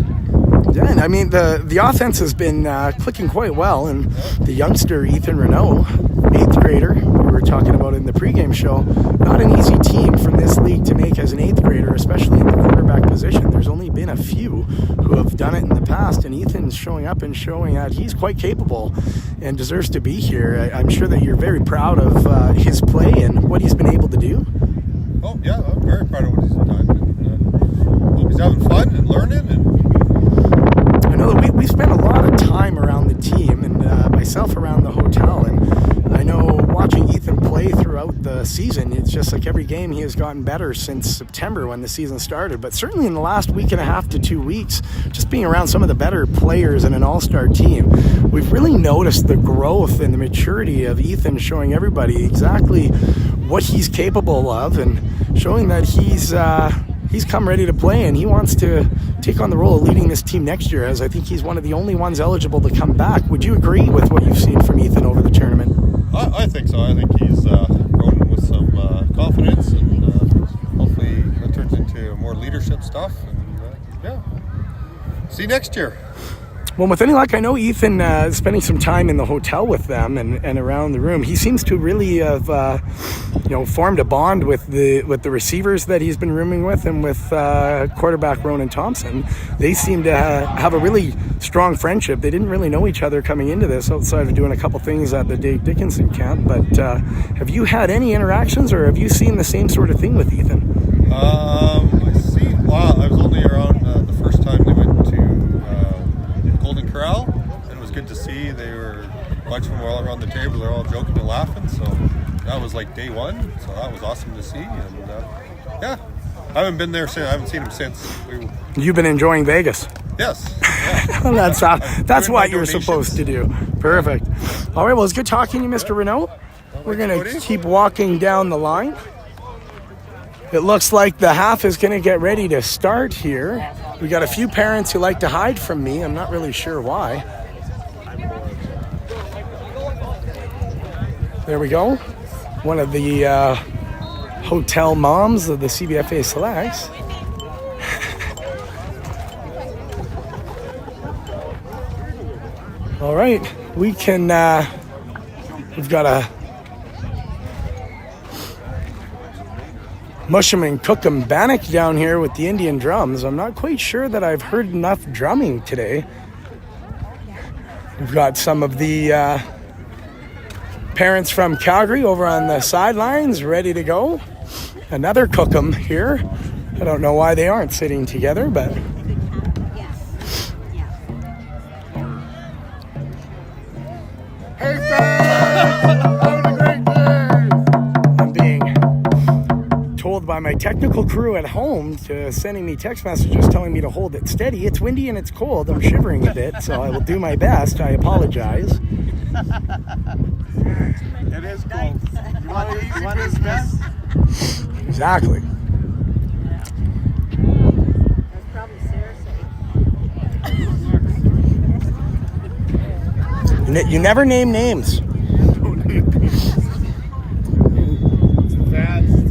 Yeah, and I mean, the offense has been clicking quite well, and the youngster, Ethan Renault, 8th grader, we were talking about in the pregame show, not an easy team from this league to make as an 8th grader, especially in the quarterback position. There's only been a few who have done it in the past, and Ethan's showing up and showing that he's quite capable and deserves to be here. I'm sure that you're very proud of his play and what he's been able to do. Oh, yeah, I'm very proud of what he's done. And, hope he's having fun and learning. And I know that we spent a lot of time around the team and myself around the hotel, and I know watching Ethan play throughout the season, it's just like every game he has gotten better since September when the season started. But certainly in the last week and a half to 2 weeks, just being around some of the better players in an all-star team, we've really noticed the growth and the maturity of Ethan, showing everybody exactly what he's capable of and showing that he's come ready to play and he wants to take on the role of leading this team next year, as I think he's one of the only ones eligible to come back. Would you agree with what you've seen from Ethan over the tournament? I think so. I think he's grown with some confidence, and hopefully that turns into more leadership stuff. And see you next year. Well, with any luck, I know Ethan spending some time in the hotel with them and around the room. He seems to really have formed a bond with the receivers that he's been rooming with, and with quarterback Ronan Thompson. They seem to have a really strong friendship. They didn't really know each other coming into this outside of doing a couple things at the Dave Dickinson camp. But have you had any interactions, or have you seen the same sort of thing with Ethan? I was only around the first time they went to Golden Corral, and it was good to see. They were, a bunch of them were all around the table. They're all joking and laughing, so that was like day one. So that was awesome to see, and I haven't been there since. I haven't seen him since. You've been enjoying Vegas. Yes. Yeah. That's what you're supposed to do. Perfect. All right. Well, it's good talking to you, Mr. Renault. We're gonna keep walking down the line. It looks like the half is going to get ready to start here. We got a few parents who like to hide from me. I'm not really sure why. There we go. One of the hotel moms of the CBFA Selects. All right, we can, we've got a mush 'em and cook 'em bannock down here with the Indian drums. I'm not quite sure that I've heard enough drumming today. We've got some of the parents from Calgary over on the sidelines ready to go. Another cook 'em here. I don't know why they aren't sitting together, but by my technical crew at home to sending me text messages telling me to hold it steady. It's windy and it's cold. I'm shivering a bit, so I will do my best. I apologize. It is cold. You want his best? Exactly. That's probably Sarah. You never name names.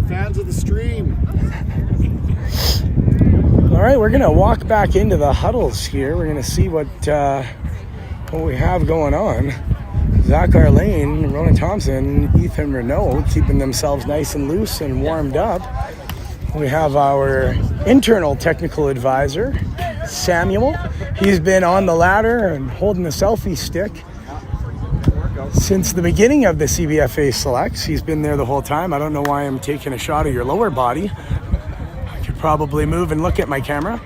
Fans of the stream. All right, we're gonna walk back into the huddles here. We're gonna see what we have going on. Zach Arlane, Ronan Thompson, Ethan Renault keeping themselves nice and loose and warmed up. We have our internal technical advisor, Samuel. He's been on the ladder and holding the selfie stick since the beginning of the CBFA Selects. He's been there the whole time. I don't know why I'm taking a shot of your lower body. I could probably move and look at my camera.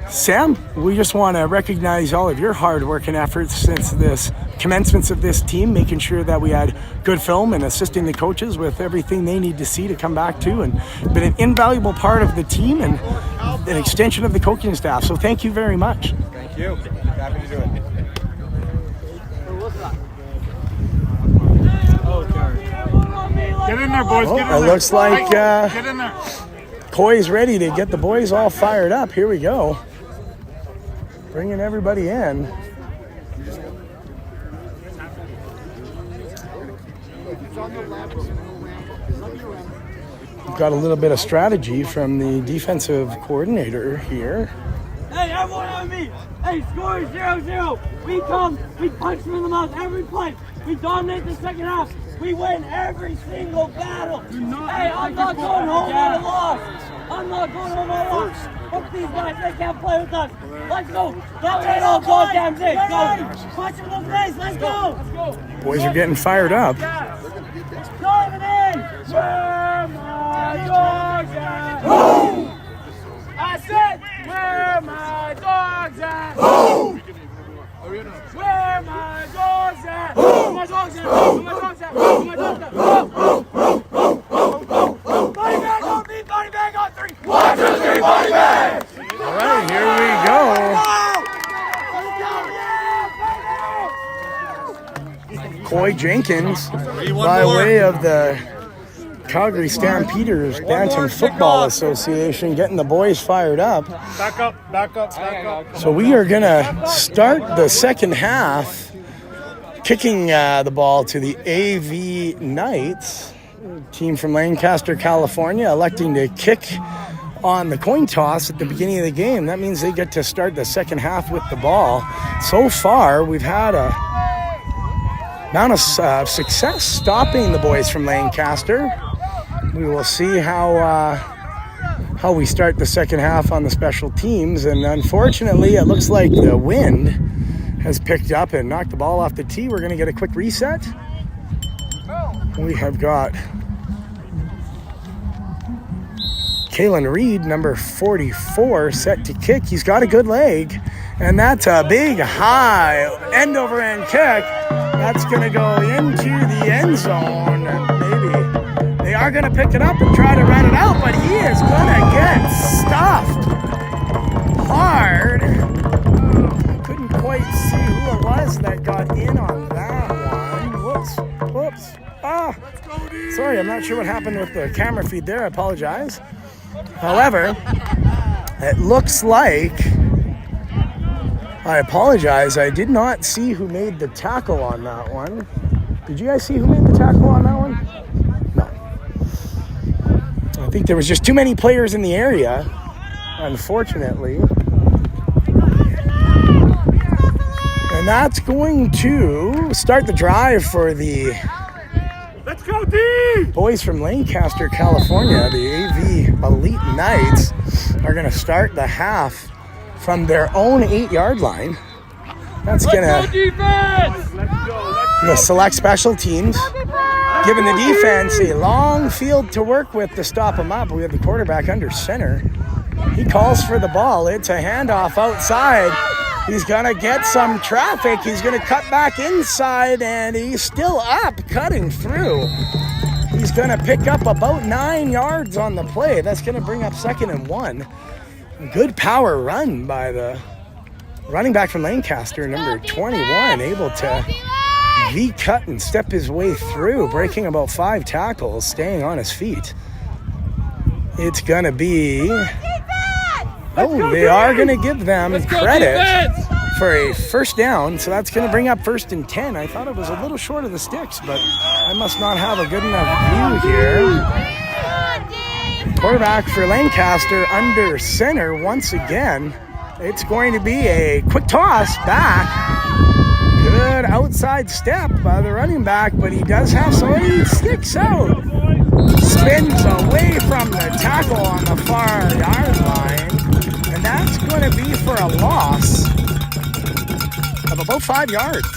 Sam, we just want to recognize all of your hard work and efforts since this commencements of this team, making sure that we had good film and assisting the coaches with everything they need to see to come back to, and been an invaluable part of the team and an extension of the coaching staff. So thank you very much. Thank you. Happy to do it. Get in there, boys. Oh, Get in it there. looks like Get in there. Coy's ready to get the boys all fired up. Here we go. Bringing everybody in. We've got a little bit of strategy from the defensive coordinator here. Hey, everyone on me. Hey, score is 0-0. We come, we punch them in the mouth every play. We dominate the second half. We win every single battle. Hey, I'm not going home on a loss. I'm not going home on a loss. Fuck these guys, they can't play with us. Let's go. That's it all goddamn day. Go. Punch them in the face. Let's go. Boys are getting fired up. Dive it in. Where my dogs at? I said, where my dogs at? Where my dogs at? Where my dogs at? Where my dogs at? Where my dogs at? Body bag on me, body bag on 3. 1, 2, 3, body bag! All right, here we go. Coy Jenkins, by way of the Calgary Stampeders Bantam Football Association, getting the boys fired up. Back up, back up, back up. So we are going to start the second half, kicking the ball to the AV Knights, team from Lancaster, California, electing to kick on the coin toss at the beginning of the game. That means they get to start the second half with the ball. So far, we've had a amount of success stopping the boys from Lancaster. We will see how we start the second half on the special teams, and unfortunately it looks like the wind has picked up and knocked the ball off the tee. We're going to get a quick reset. We have got Kalen Reed, number 44, set to kick. He's got a good leg, and that's a big high end-over-end kick. That's going to go into the end zone, and maybe they are going to pick it up and try to run it out, but he is going to get stuffed hard. I couldn't quite see who it was that got in on that one. Whoops. Sorry, I'm not sure what happened with the camera feed there. I apologize. However, it looks like, I apologize, I did not see who made the tackle on that one. Did you guys see who made the tackle on that one? No. I think there was just too many players in the area, unfortunately. And that's going to start the drive for the Let's go, D! boys from Lancaster, California. The AV Elite Knights are going to start the half from their own 8-yard line. That's going to select special teams, giving the defense a long field to work with to stop them up. We have the quarterback under center. He calls for the ball. It's a handoff outside. He's going to get some traffic. He's going to cut back inside, and he's still up, cutting through. He's going to pick up about 9 yards on the play. That's going to bring up 2nd and 1. Good power run by the running back from Lancaster, number 21, able to V-cut and step his way through, breaking about 5 tackles, staying on his feet. It's going to be... Oh, they are going to give them credit for a first down, so that's going to bring up 1st and 10. I thought it was a little short of the sticks, but I must not have a good enough view here. Quarterback for Lancaster under center once again. It's going to be a quick toss back. Good outside step by the running back, but he does have somebody who sticks out. Spins away from the tackle on the far yard line. And that's going to be for a loss of about 5 yards.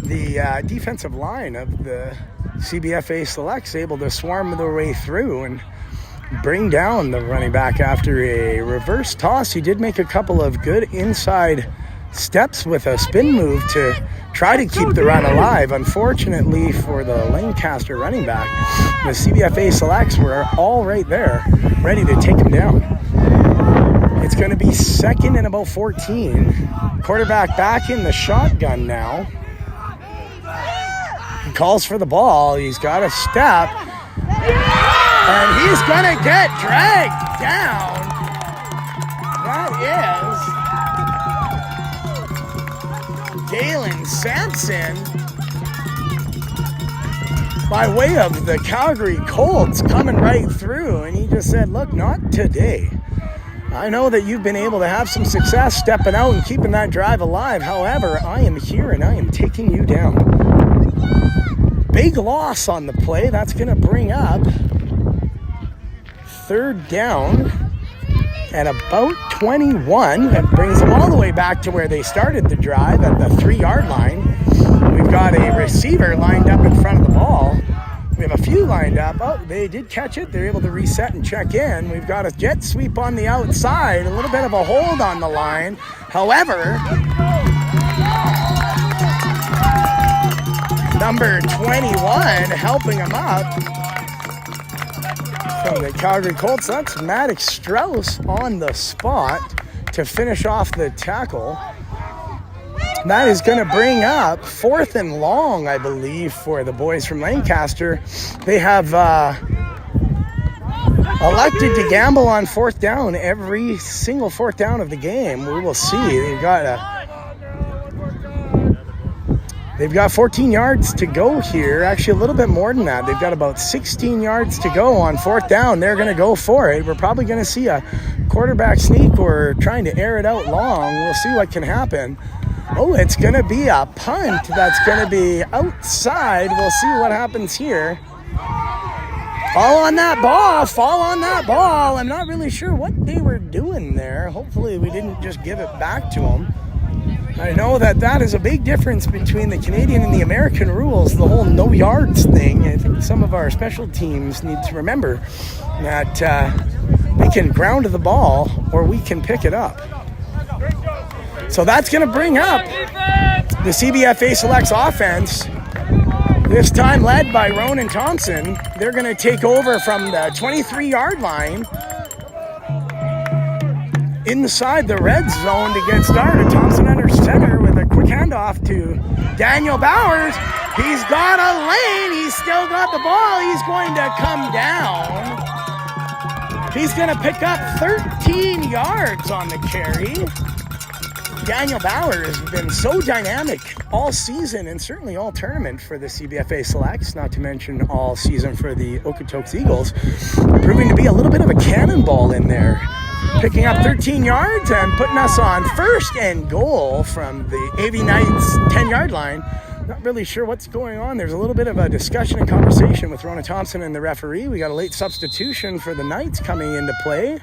The defensive line of the CBFA Select's able to swarm their way through and bring down the running back after a reverse toss. He did make a couple of good inside steps with a spin move to try to keep the run alive. Unfortunately for the Lancaster running back, the CBFA selects were all right there, ready to take him down. It's going to be 2nd and about 14. Quarterback back in the shotgun now. He calls for the ball. He's got a step. And he's going to get dragged down. That is Galen Sampson by way of the Calgary Colts coming right through. And he just said, look, not today. I know that you've been able to have some success stepping out and keeping that drive alive. However, I am here and I am taking you down. Big loss on the play. That's going to bring up 3rd down and about 21. That brings them all the way back to where they started the drive at the 3-yard line. We've got a receiver lined up in front of the ball. We have a few lined up. Oh, they did catch it. They're able to reset and check in. We've got a jet sweep on the outside. A little bit of a hold on the line. However, number 21 helping him up from the Calgary Colts. That's Maddox Strauss on the spot to finish off the tackle. That is going to bring up 4th and long, I believe, for the boys from Lancaster. They have elected to gamble on 4th down every single 4th down of the game. We will see. They've got 14 yards to go here. Actually, a little bit more than that. They've got about 16 yards to go on 4th down. They're going to go for it. We're probably going to see a quarterback sneak or trying to air it out long. We'll see what can happen. Oh, it's going to be a punt that's going to be outside. We'll see what happens here. Fall on that ball. Fall on that ball. I'm not really sure what they were doing there. Hopefully we didn't just give it back to them. I know that is a big difference between the Canadian and the American rules, the whole no yards thing. I think some of our special teams need to remember that we can ground the ball or we can pick it up. So that's going to bring up the CBFA Selects offense, this time led by Ronan Thompson. They're going to take over from the 23-yard line inside the red zone to get started. Thompson under center with a quick handoff to Daniel Bowers. He's got a lane. He's still got the ball. He's going to come down. He's going to pick up 13 yards on the carry. Daniel Bowers has been so dynamic all season and certainly all tournament for the CBFA Selects, not to mention all season for the Okotoks Eagles, proving to be a little bit of a cannonball in there. Picking up 13 yards and putting us on 1st and goal from the AV Knights 10-yard line. Not really sure what's going on. There's a little bit of a discussion and conversation with Rona Thompson and the referee. We got a late substitution for the Knights coming into play.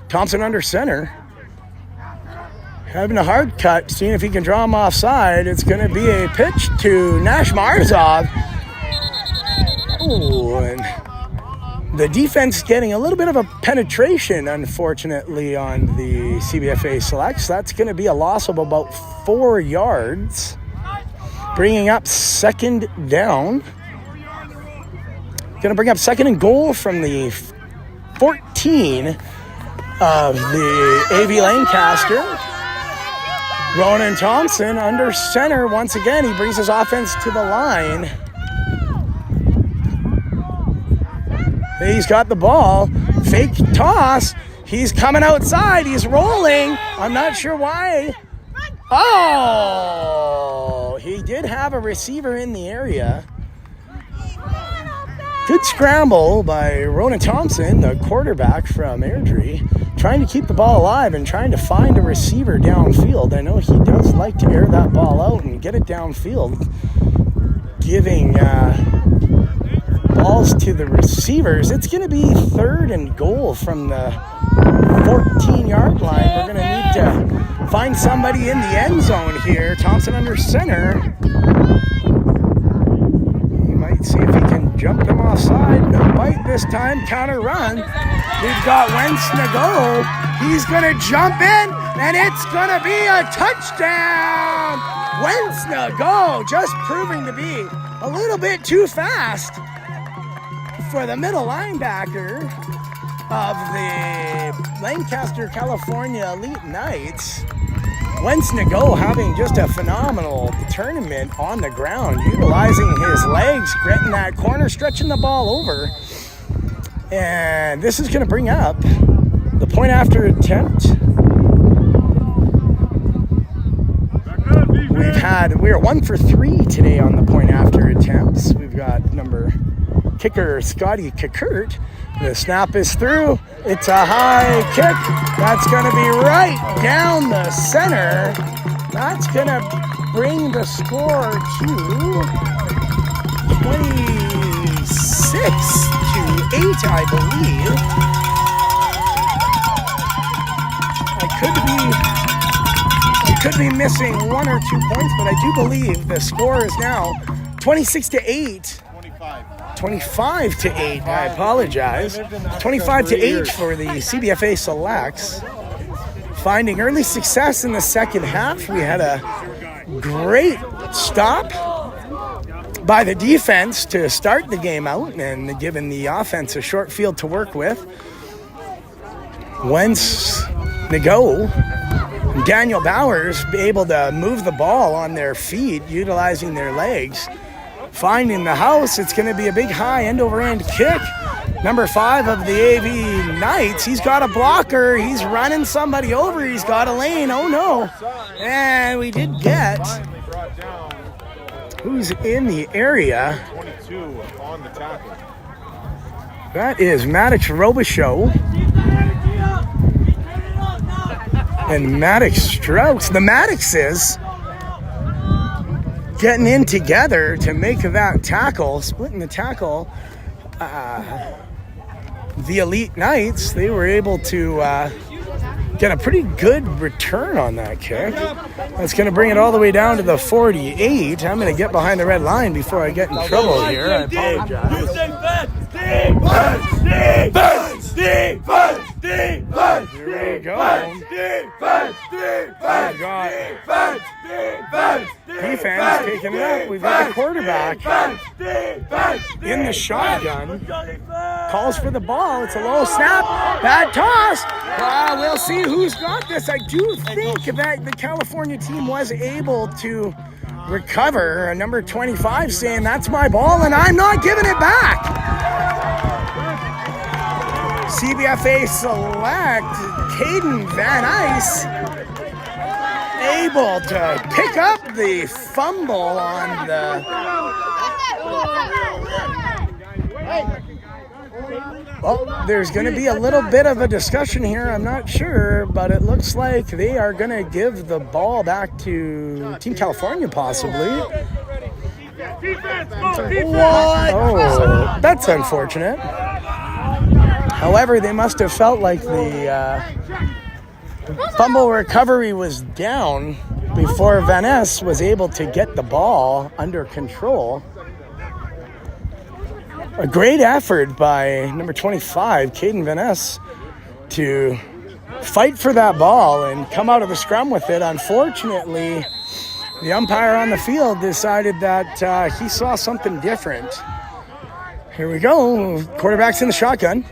Thompson under center. Having a hard cut, seeing if he can draw him offside. It's going to be a pitch to Nash Marzov. Oh, and the defense getting a little bit of a penetration, unfortunately, on the CBFA Selects. That's going to be a loss of about 4 yards, bringing up 2nd down. Going to bring up 2nd and goal from the 14 of the AV Lancaster. Ronan Thompson under center once again. He brings his offense to the line. He's got the ball. Fake toss. He's coming outside. He's rolling. I'm not sure why. Oh! He did have a receiver in the area. Good scramble by Ronan Thompson, the quarterback from Airdrie, trying to keep the ball alive and trying to find a receiver downfield. I know he does like to air that ball out and get it downfield, giving balls to the receivers. It's going to be 3rd and goal from the 14-yard line. We're going to need to find somebody in the end zone here. Thompson under center. He might see if he can Jump them offside. No bite this time. Counter run. We've got Wentz to go. He's going to jump in, and it's going to be a touchdown. Wentz to go. Just proving to be a little bit too fast for the middle linebacker of the Lancaster, California Elite Knights. Wentz Nago having just a phenomenal tournament on the ground, utilizing his legs, getting that corner, stretching the ball over. And this is going to bring up the point after attempt. We are 1 for 3 today on the point after attempts. We've got kicker Scotty Kickert. The snap is through. It's a high kick. That's going to be right down the center. That's going to bring the score to 26-8, I believe. I could be missing 1 or 2 points, but I do believe the score is now 26-8. 25-8. I apologize. 25-8 for the CBFA Selects. Finding early success in the second half. We had a great stop by the defense to start the game out and giving the offense a short field to work with. Wentz Nago and Daniel Bowers be able to move the ball on their feet, utilizing their legs. Finding the house, it's going to be a big high end-over-end kick. Number 5 of the AV Knights, he's got a blocker. He's running somebody over. He's got a lane. Oh, no. And we did get who's in the area. 22 on the tackle. That is Maddox Robichaux and Maddox Strauss. The Maddoxes getting in together to make that tackle, splitting the tackle. The Elite Knights, they were able to get a pretty good return on that kick. That's going to bring it all the way down to the 48. I'm going to get behind the red line before I get in trouble here. I apologize. Defense! Here we go. Defense taking it up. We've got the quarterback in the shotgun. Calls for the ball. It's a low snap. Bad toss. We'll see who's got this. I do think that the California team was able to recover. Number 25 saying, "That's my ball and I'm not giving it back." CBFA Select, Caden Van Ice able to pick up the fumble on the... Well, there's going to be a little bit of a discussion here. I'm not sure, but it looks like they are going to give the ball back to Team California, possibly. What? Oh, that's unfortunate. However, they must have felt like the fumble recovery was down before Van Ness was able to get the ball under control. A great effort by number 25, Caden Van Ness, to fight for that ball and come out of the scrum with it. Unfortunately, the umpire on the field decided that he saw something different. Here we go. Quarterback's in the shotgun.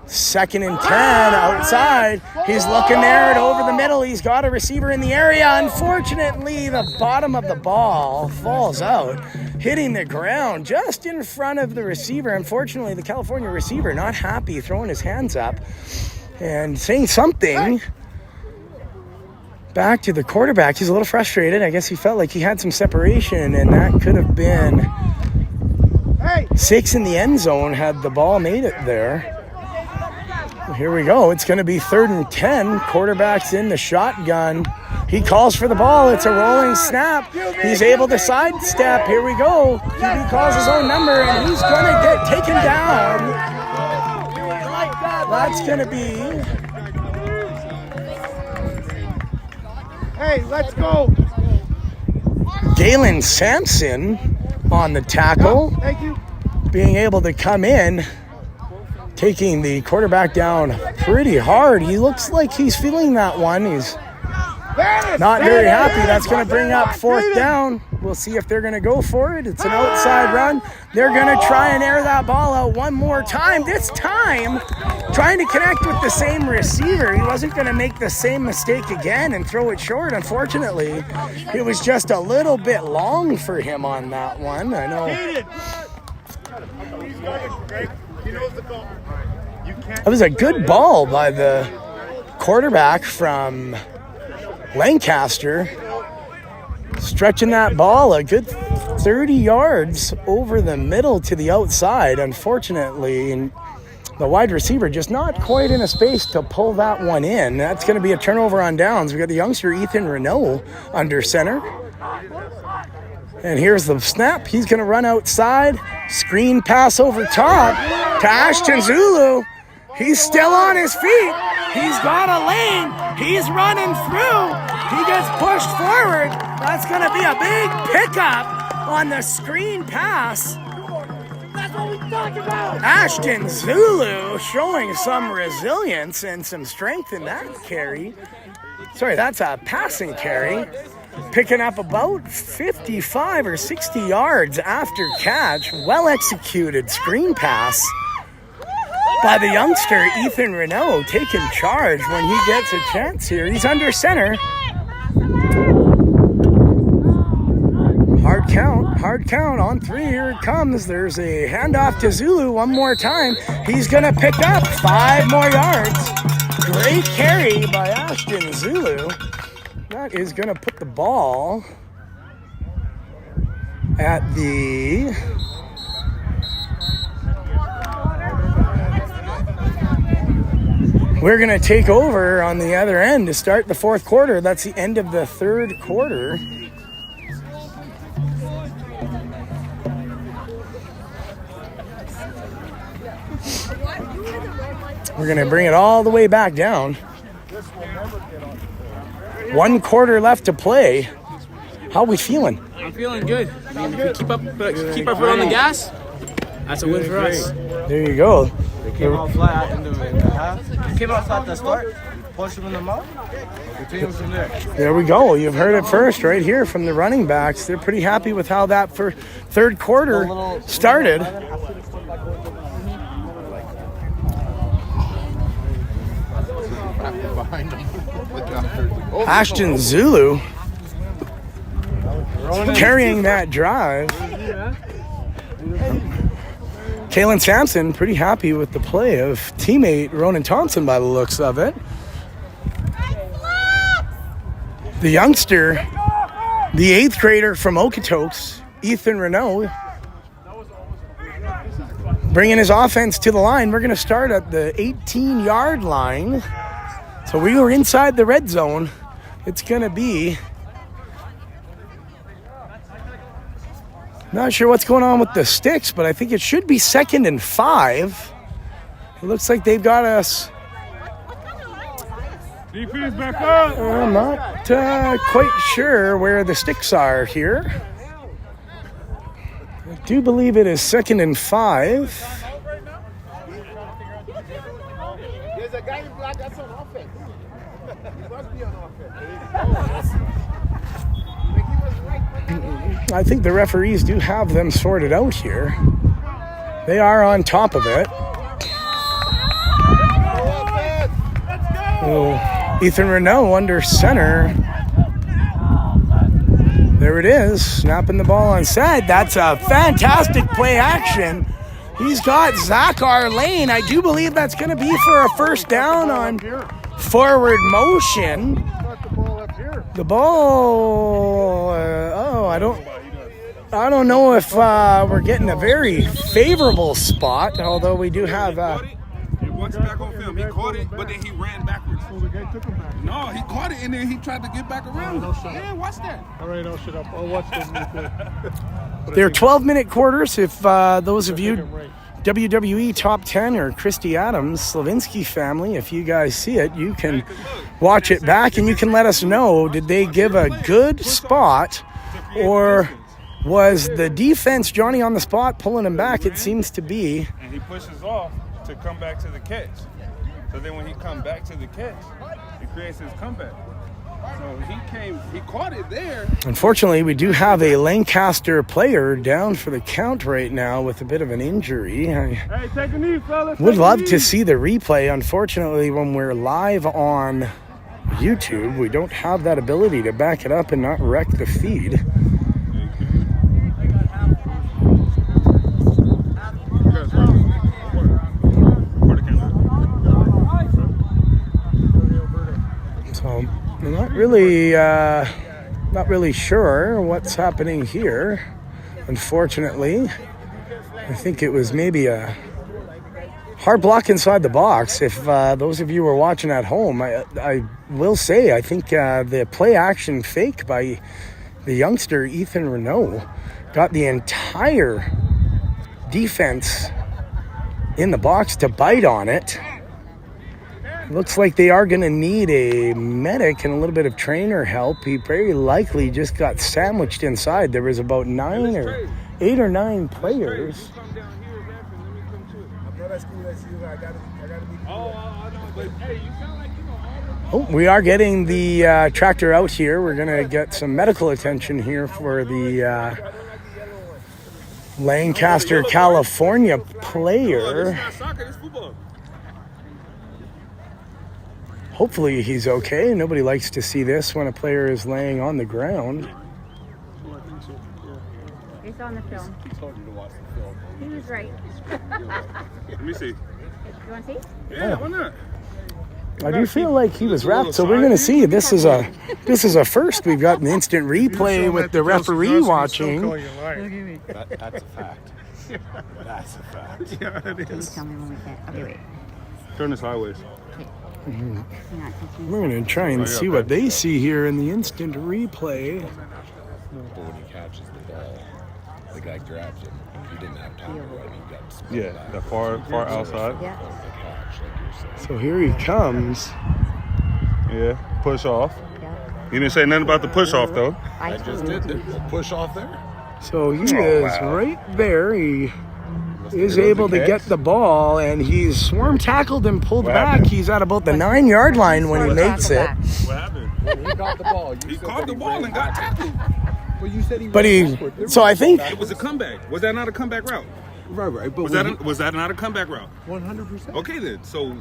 2nd and 10 outside. He's looking there over the middle. He's got a receiver in the area. Unfortunately, the bottom of the ball falls out, hitting the ground just in front of the receiver. Unfortunately, the California receiver not happy, throwing his hands up and saying something back to the quarterback. He's a little frustrated. I guess he felt like he had some separation, and that could have been 6 in the end zone had the ball made it there. Here we go. It's going to be 3rd and 10. Quarterback's in the shotgun. He calls for the ball. It's a rolling snap. He's able to sidestep. Here we go. QB calls his own number, and he's going to get taken down. That's going to be... Hey, let's go. Galen Sampson on the tackle. Thank you. being able to come in, taking the quarterback down pretty hard. He looks like he's feeling that one. He's not very happy. That's going to bring up 4th down. We'll see if they're going to go for it. It's an outside run. They're going to try and air that ball out one more time. This time, trying to connect with the same receiver. He wasn't going to make the same mistake again and throw it short. Unfortunately, it was just a little bit long for him on that one. I know. That was a good ball by the quarterback from Lancaster, stretching that ball a good 30 yards over the middle to the outside. Unfortunately, the wide receiver just not quite in a space to pull that one in. That's going to be a turnover on downs. We got the youngster Ethan Renault under center. And here's the snap. He's going to run outside. Screen pass over top to Ashton Zulu. He's still on his feet. He's got a lane. He's running through. He gets pushed forward. That's going to be a big pickup on the screen pass. That's what we talk about. Ashton Zulu showing some resilience and some strength in that carry. Sorry, that's a passing carry. Picking up about 55 or 60 yards after catch. Well-executed screen pass by the youngster Ethan Renault, taking charge when he gets a chance here. He's under center. Hard count on 3. Here it comes. There's a handoff to Zulu one more time. He's going to pick up 5 more yards. Great carry by Ashton Zulu. That is going to put the ball at the We're going to take over on the other end to start the 4th quarter. That's the end of the 3rd quarter. We're going to bring it all the way back down. 1 quarter left to play. How are we feeling? I'm feeling good. I mean, if we keep our foot on the gas, that's a win for us. There you go. They came out flat in the half. Came out flat at the start. Push them in the mouth. Continue from there. There we go. You've heard it first right here from the running backs. They're pretty happy with how that 3rd quarter started. Ashton Zulu carrying that drive. Kalen Sampson pretty happy with the play of teammate Ronan Thompson by the looks of it. The youngster, the 8th grader from Okotoks, Ethan Renault, bringing his offense to the line. We're going to start at the 18-yard line. So we were inside the red zone. It's going to be... Not sure what's going on with the sticks, but I think it should be 2nd and 5. It looks like they've got us... Defense back up. I'm not quite sure where the sticks are here. I do believe it is 2nd and 5. There's a guy in black that's on offense. He must be on offense. I think the referees do have them sorted out here. They are on top of it. Oh, Ethan Renault under center. There it is, snapping the ball on side. That's a fantastic play action. He's got Zachar Lane. I do believe that's going to be for a 1st down on forward motion. The ball, I don't know if we're getting a very favorable spot, although we do have... Watch back on film. He caught it, but then he ran backwards. So the guy took him back. No, he caught it, and then he tried to get back around. Yeah, watch that. All right, I'll shut up. I'll watch this. They're 12-minute quarters. If those of you WWE Top 10 or Christy Adams, Slavinsky family, if you guys see it, you can watch it back and you can let us know, did they give a good spot or Was the defense Johnny on the spot pulling him back? It seems to be. And he pushes off to come back to the catch. So then when he comes back to the catch, he creates his comeback. So he caught it there. Unfortunately, we do have a Lancaster player down for the count right now with a bit of an injury. Hey, take a knee, fellas. Would love to see the replay. Unfortunately, when we're live on YouTube, we don't have that ability to back it up and not wreck the feed. So I'm not really sure what's happening here. Unfortunately, I think it was maybe a hard block inside the box. If those of you who are watching at home, I will say I think the play action fake by the youngster Ethan Renault got the entire defense in the box to bite on it. Looks like they are going to need a medic and a little bit of trainer help. He very likely just got sandwiched inside. There was about 8 or 9 players. Oh, we are getting the tractor out here. We're going to get some medical attention here for the Lancaster, California player. Hopefully he's okay. Nobody likes to see this when a player is laying on the ground. It's on the film. He told you to watch the film. He was right. Let me see. You want to see? Yeah, why not? I do feel like he was wrapped, so we're going to see. This is a first. We've got an instant replay with the referee watching. That's a fact. That's a fact. Yeah, it Please is. tell me when we can. Okay, wait. Turn this sideways. We're going to try and see what they see here in the instant replay. But when he catches the ball, the guy grabs him. He didn't have time to run. He got spun Yeah, back. that far outside. Yeah. The catch, like you're saying. So here he comes. Yeah, push off. Yeah. You didn't say nothing about the push off though. I Just did the push off there. So he is right there. He is able to get the ball, and he's swarm tackled and pulled back. He's at about the 9-yard line when he makes it. What happened? He got the ball. He caught the ball and got tackled. Well, you said he But so I think, It was a comeback. Was that not a comeback route? right, but Was that not a comeback route? 100%. Okay then. So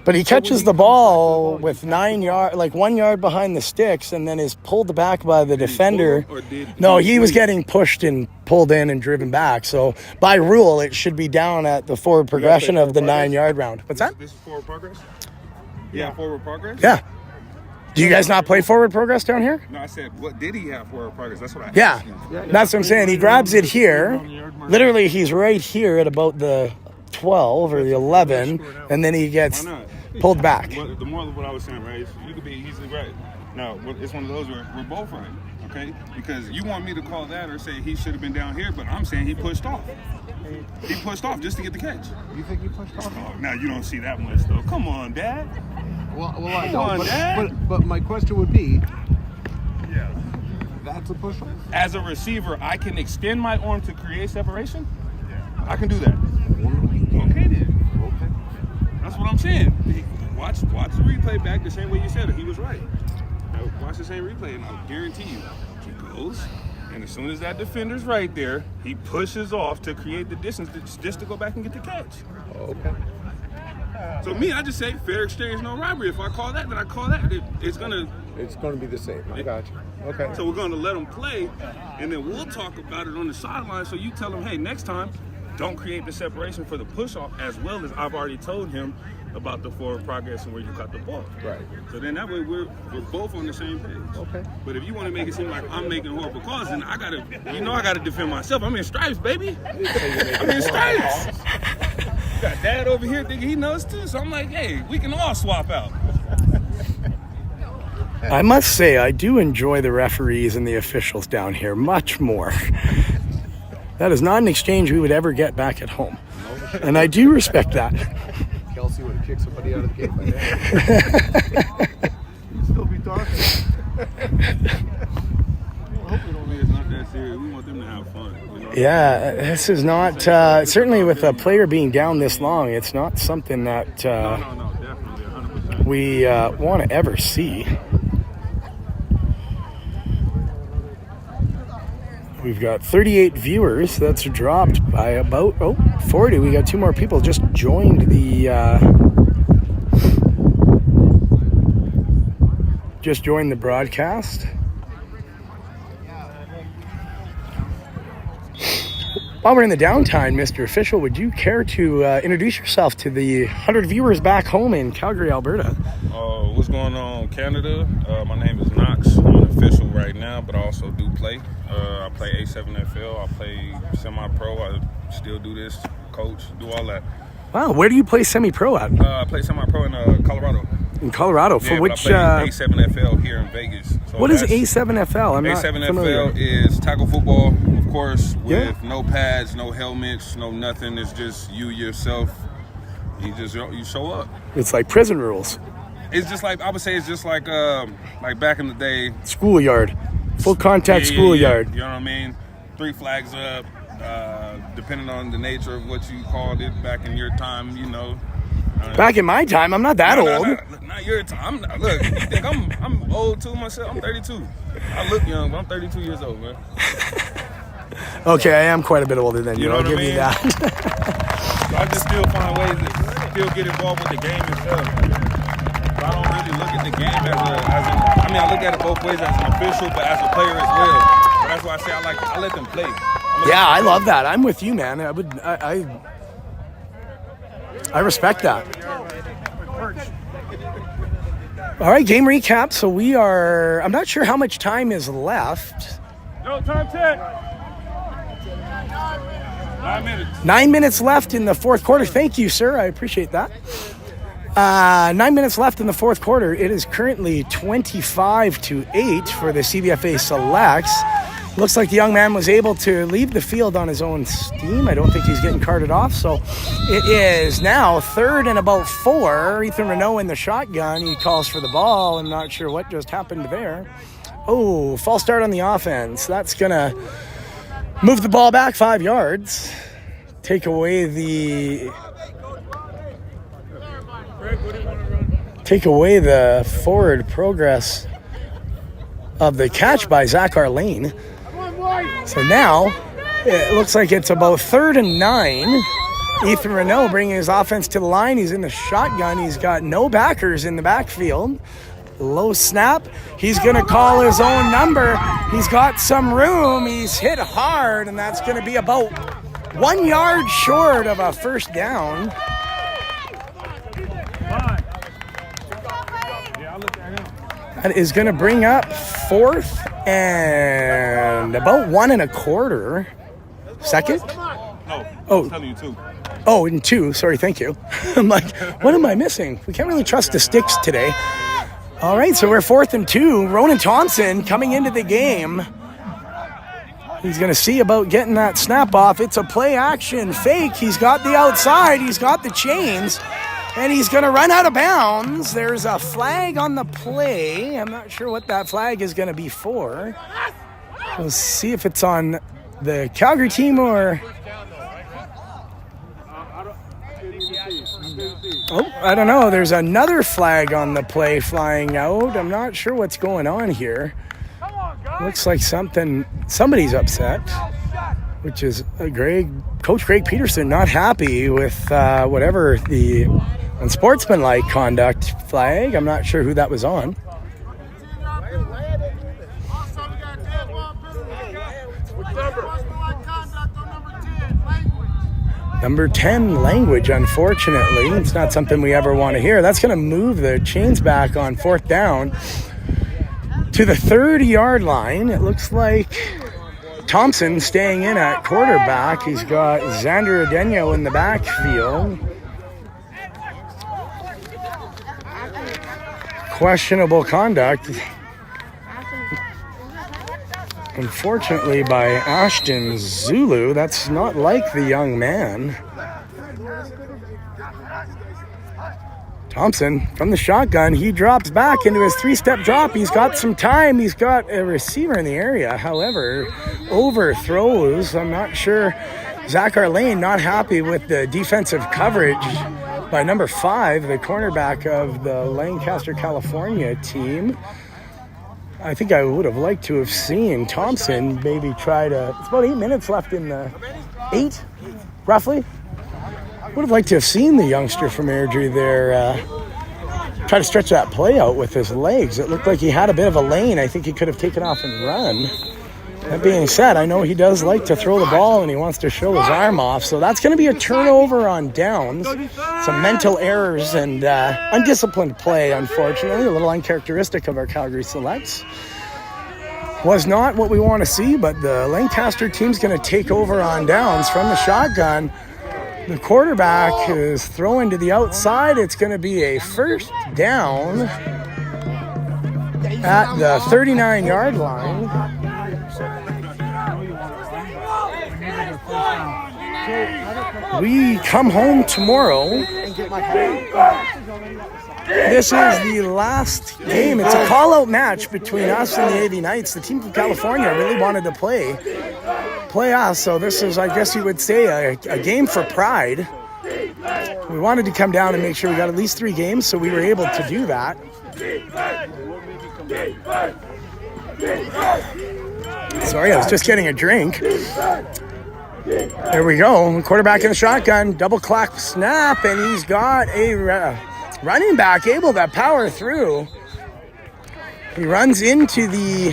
but he catches the ball with 1 yard behind the sticks, and then is pulled back by the defender. Or did No, he was getting pushed and pulled in and driven back. So by rule, it should be down at the forward progression of the 9-yard round. What's that? This is forward progress? Yeah, forward progress? Yeah. Do you guys not play forward progress down here? No, I said, what did he have forward progress? That's what I Yeah. asked you. That's what I'm saying. He grabs it here. Literally, he's right here at about the 12 or the 11, and then he gets Why not? pulled back. Well, the moral of what I was saying, right, is you could be easily right. Now, it's one of those where we're both right, okay? Because you want me to call that or say he should have been down here, but I'm saying he pushed off. He pushed off just to get the catch. You think he pushed off? Oh, now you don't see that much, though. Come on, Dad. Well, I Come on, don't. Dad. But my question would be, Yeah. that's a push off. As a receiver, I can extend my arm to create separation? Yeah. I can do that. Okay, then. Okay. That's what I'm saying. Watch the replay back the same way you said it. He was right. Now, watch the same replay, and I'll guarantee you, he goes, and as soon as that defender's right there, he pushes off to create the distance just to go back and get the catch. Okay. So me, I just say fair exchange, no robbery. If I call that, then I call that. It's gonna. It's going to be the same. I got you. Okay. So we're gonna let him play, and then we'll talk about it on the sideline. So you tell him, hey, next time, don't create the separation for the push off, as well as I've already told him about the forward progress and where you caught the ball. Right. So then that way we're both on the same page. Okay. But if you want to make it seem like I'm making horrible calls, then I gotta defend myself. I'm in stripes, baby. I'm in stripes. Got Dad over here thinking he knows too. So I'm like, hey, we can all swap out. I must say, I do enjoy the referees and the officials down here much more. That is not an exchange we would ever get back at home. And I do respect that. Kelsey would have kicked somebody out of the game by now. You'd still be talking. Hopefully it's not that serious. We want them to have fun. You know? Yeah, this is not, certainly with a player being down this long, it's not something that No, definitely, 100%. we want to ever see. We've got 38 viewers. That's dropped by about 40. We got 2 more people just joined the broadcast. While we're in the downtime, Mr. Official, would you care to introduce yourself to the 100 viewers back home in Calgary, Alberta? What's going on, Canada? My name is Knox. I'm an official right now, but I also do play. I play A7FL. I play semi-pro. I still do this, coach, do all that. Wow, where do you play semi-pro at? I play semi-pro in Colorado. In Colorado, for Yeah, which? but I play A7FL here in Vegas. So What is that's- A7FL? I'm not familiar. A7FL is tackle football, of course, with no pads, no helmets, no nothing. It's just you yourself. You show up. It's like prison rules. It's just like, I would say, it's just like back in the day. Schoolyard, full contact schoolyard. You know what I mean? 3 flags up, depending on the nature of what you called it back in your time. You know. Back in my time, I'm not that old. Not your time. Look, you think I'm old too myself? I'm 32. I look young, but I'm 32 years old, man. Okay, I am quite a bit older than you. You know I'll what I give you mean? that. So I just still find ways to still get involved with the game itself. But I don't really look at the game as I look at it both ways as an official, but as a player as well. So that's why I say I let them play. Yeah, I love that. I'm with you, man. I respect that. All right, game recap. So I'm not sure how much time is left. No, time 10. 9 minutes. 9 minutes left in the fourth quarter. Thank you, sir. I appreciate that. 9 minutes left in the fourth quarter. It is currently 25-8 for the CBFA Selects. Looks like the young man was able to leave the field on his own steam. I don't think he's getting carted off. So it is now 3rd and about 4. Ethan Renault in the shotgun. He calls for the ball. I'm not sure what just happened there. Oh, false start on the offense. That's going to move the ball back 5 yards. Take away the forward progress of the catch by Zach Arlane. So now it looks like it's about 3rd and 9. Ethan Renault bringing his offense to the line. He's in the shotgun. He's got no backers in the backfield. Low snap. He's going to call his own number. He's got some room. He's hit hard, and that's going to be about 1 yard short of a first down. That is going to bring up 4th and about 1 1/4. Second? No, Oh. I'm telling you 2. Oh, and 2. Sorry, thank you. I'm like, what am I missing? We can't really trust the sticks today. All right, so we're 4th and 2. Ronan Thompson coming into the game. He's going to see about getting that snap off. It's a play action fake. He's got the outside. He's got the chains. And he's going to run out of bounds. There's a flag on the play. I'm not sure what that flag is going to be for. We'll see if it's on the Calgary team or... Oh, I don't know. There's another flag on the play flying out. I'm not sure what's going on here. Looks like somebody's upset, which is Coach Greg Peterson not happy with whatever the unsportsmanlike conduct flag. I'm not sure who that was on. Number 10, language, unfortunately. It's not something we ever want to hear. That's going to move the chains back on 4th down to the 30-yard line. It looks like Thompson staying in at quarterback. He's got Xander Adeno in the backfield. Questionable conduct, unfortunately, by Ashton Zulu. That's not like the young man. Thompson from the shotgun. He drops back into his three-step drop. He's got some time. He's got a receiver in the area. However, overthrows. I'm not sure. Zach Arlane not happy with the defensive coverage by number 5, the cornerback of the Lancaster, California team. I think I would have liked to have seen Thompson maybe try to... It's about 8 minutes left in the... 8, roughly? Would have liked to have seen the youngster from Airdrie there try to stretch that play out with his legs. It looked like he had a bit of a lane. I think he could have taken off and run. That being said, I know he does like to throw the ball and he wants to show his arm off. So that's going to be a turnover on downs. Some mental errors and undisciplined play, unfortunately. A little uncharacteristic of our Calgary Selects. Was not what we want to see, but the Lancaster team's going to take over on downs from the shotgun. The quarterback is throwing to the outside. It's going to be a first down at the 39-yard line. We come home tomorrow. This is the last game. It's a call-out match between us and the AV Knights. The team from California really wanted to play us, so this is, I guess you would say, a game for pride. We wanted to come down and make sure we got at least 3 games, so we were able to do that. Sorry, I was just getting a drink. There we go. Quarterback in the shotgun, double clock snap, and he's got a running back able to power through. He runs into the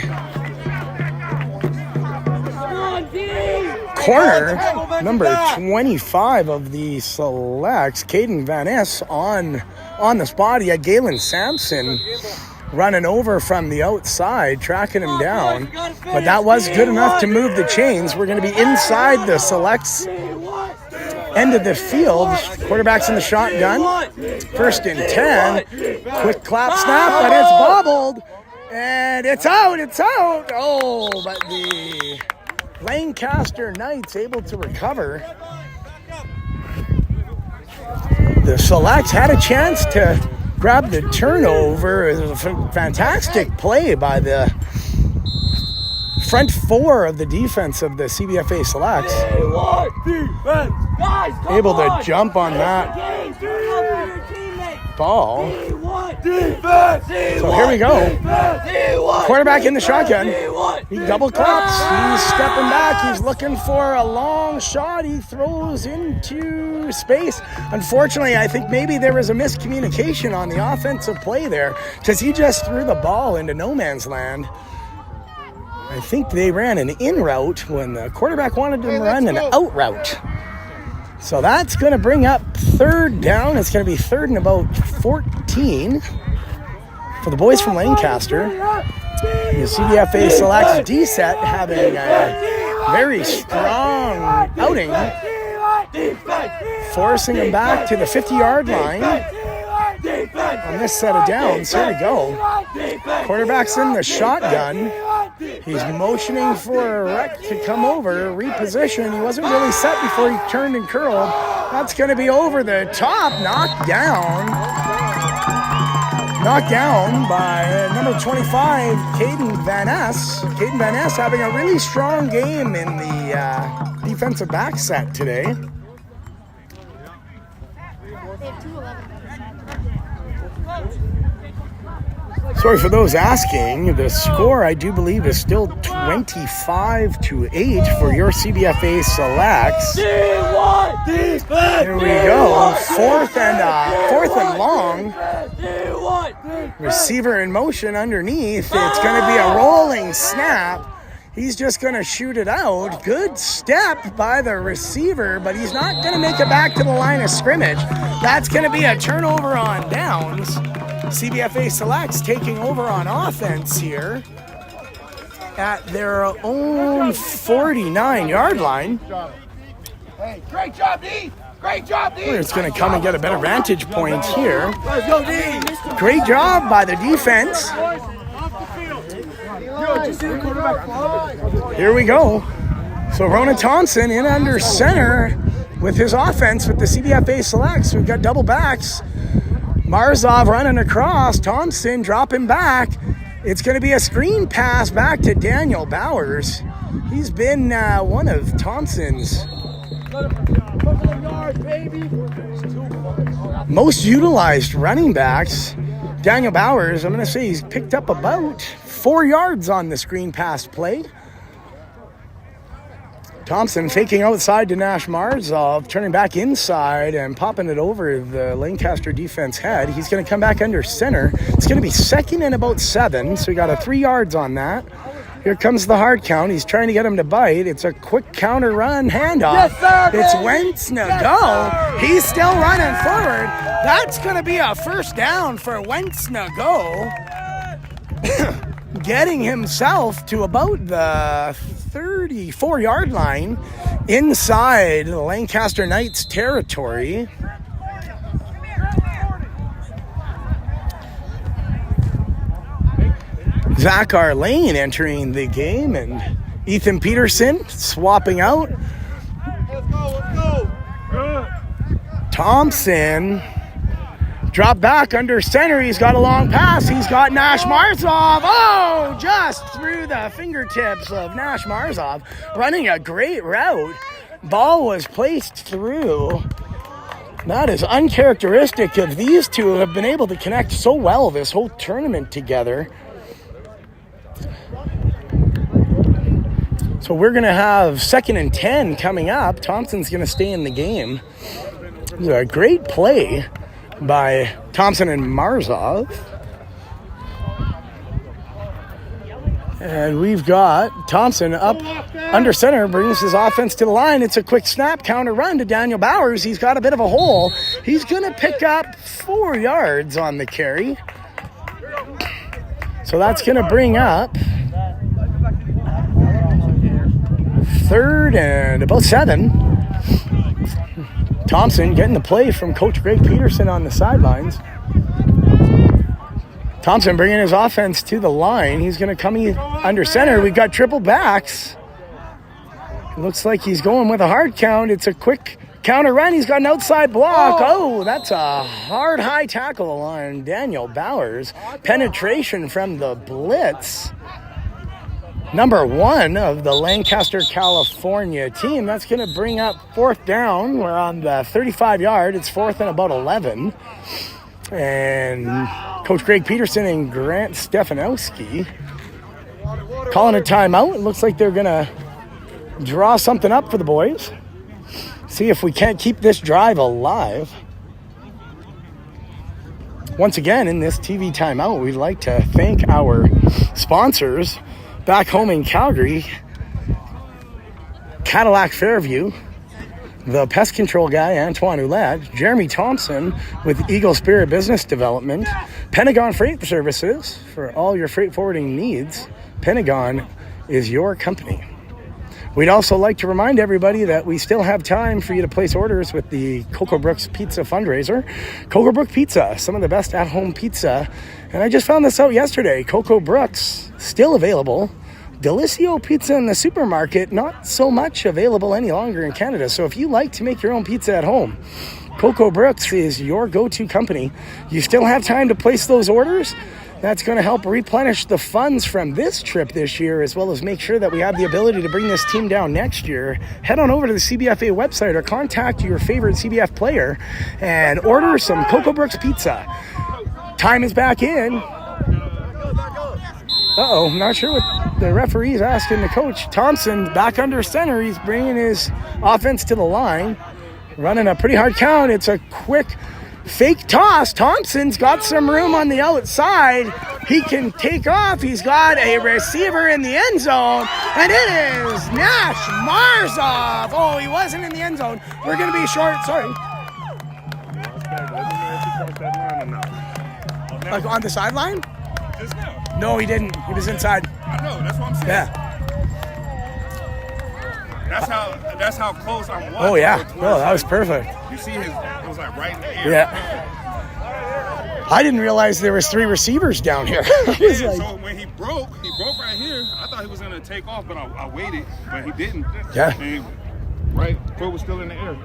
corner, number 25 of the Selects, Caden Van Ness on the spot. He had Galen Sampson running over from the outside, tracking him down. But that was good enough to move the chains. We're going to be inside the Selects end of the field. Quarterback's in the shotgun. 1st and 10. Quick clap snap, but it's bobbled. And it's out. Oh, but the Lancaster Knights able to recover. The Selects had a chance to grab the turnover. It was a fantastic play by the front 4 of the defense of the CBFA Selects. Able to jump on that ball. So here we go. Quarterback in the shotgun. He double claps. He's stepping back. He's looking for a long shot. He throws into space. Unfortunately, I think maybe there was a miscommunication on the offensive play there because he just threw the ball into no man's land. I think they ran an in route when the quarterback wanted to run an out route. So that's going to bring up 3rd down. It's going to be 3rd and about 14 for the boys from Lancaster. The CBFA Selects D-set having a very strong outing, forcing them back to the 50-yard line on this set of downs. Here we go. Quarterback's in the shotgun. He's motioning for a rec to come over, reposition. He wasn't really set before he turned and curled. That's going to be over the top, knocked down by number 25, Caden Van Ness. Caden Van Ness having a really strong game in the defensive back set today. They have 2-11. Sorry for those asking. The score, I do believe, is still 25-8 for your CBFA Selects. Here we go. 4th and long. Receiver in motion underneath. It's going to be a rolling snap. He's just going to shoot it out. Good step by the receiver, but he's not going to make it back to the line of scrimmage. That's going to be a turnover on downs. CBFA Selects taking over on offense here at their own 49-yard line. Hey, great job, D! Great job, D! We're just going to come and get a better vantage point here. Let's go, D! Great job by the defense. Here we go. So Ronan Thompson in under center with his offense with the CBFA Selects. We've got double backs. Marzov running across. Thompson dropping back. It's going to be a screen pass back to Daniel Bowers. He's been one of Thompson's most utilized running backs. Daniel Bowers, I'm going to say he's picked up about 4 yards on the screen pass play. Thompson faking outside to Nash Marzov, turning back inside and popping it over the Lancaster defense head. He's going to come back under center. It's going to be 2nd and about 7, so we got a 3 yards on that. Here comes the hard count. He's trying to get him to bite. It's a quick counter run handoff. Yes, sir, it's baby. Wentz Yes, go. sir. He's still running forward. That's going to be a first down for Wentz go. Getting himself to about the 34-yard line inside the Lancaster Knights territory. Zach Arlane entering the game and Ethan Peterson swapping out. Thompson drop back under center. He's got a long pass. He's got Nash Marzov. Oh, just through the fingertips of Nash Marzov. Running a great route. Ball was placed through. That is uncharacteristic of these two who have been able to connect so well this whole tournament together. So we're going to have 2nd and 10 coming up. Thompson's going to stay in the game. It was a great play by Thompson and Marzov. And we've got Thompson up under center, brings his offense to the line. It's a quick snap, counter run to Daniel Bowers. He's got a bit of a hole. He's going to pick up 4 yards on the carry. So that's going to bring up 3rd and about 7. Thompson getting the play from Coach Greg Peterson on the sidelines. Thompson bringing his offense to the line. He's going to come under center. We've got triple backs. It looks like he's going with a hard count. It's a quick counter run. He's got an outside block. Oh, that's a hard high tackle on Daniel Bowers. Penetration from the blitz. Number 1 of the Lancaster, California team. That's going to bring up 4th down. We're on the 35-yard. It's 4th and about 11. And Coach Greg Peterson and Grant Stefanowski calling a timeout. It looks like they're going to draw something up for the boys. See if we can't keep this drive alive. Once again, in this TV timeout, we'd like to thank our sponsors. Back home in Calgary, Cadillac Fairview, the pest control guy, Antoine Ouellette, Jeremy Thompson with Eagle Spirit Business Development, Pentagon Freight Services for all your freight forwarding needs. Pentagon is your company. We'd also like to remind everybody that we still have time for you to place orders with the Cocoa Brooks Pizza fundraiser. Cocoa Brook Pizza, some of the best at-home pizza. And I just found this out yesterday. Cocoa Brooks, still available. Delissio Pizza in the supermarket, not so much available any longer in Canada. So if you like to make your own pizza at home, Cocoa Brooks is your go-to company. You still have time to place those orders. That's going to help replenish the funds from this trip this year, as well as make sure that we have the ability to bring this team down next year. Head on over to the CBFA website or contact your favorite CBF player and order some Cocoa Brooks pizza. Time is back in. Uh-oh, not sure what the referee's asking the coach. Thompson back under center. He's bringing his offense to the line. Running a pretty hard count. It's a quick fake toss. Thompson's got some room on the outside. He can take off. He's got a receiver in the end zone. And it is Nash Marzov. Oh, he wasn't in the end zone. We're going to be short. Sorry. Like on the sideline? Just now. No, he didn't. He was inside. I know, that's what I'm saying. Yeah. That's how close I'm watching. Oh, yeah. No, that was perfect. You see it was like right in the air. Yeah. I didn't realize there was 3 receivers down here. I was Yeah, like, so when he broke right here. I thought he was going to take off, but I waited, but he didn't. Yeah. And right, foot was still in the air.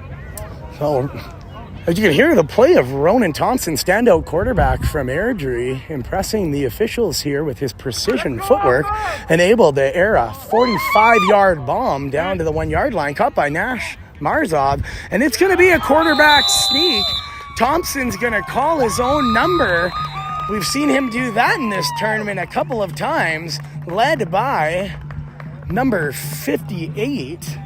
so As you can hear, the play of Ronan Thompson, standout quarterback from Airdrie, impressing the officials here with his precision footwork and able to air a 45-yard bomb down to the 1-yard line, caught by Nash Marzov. And it's going to be a quarterback sneak. Thompson's going to call his own number. We've seen him do that in this tournament a couple of times, led by number 58.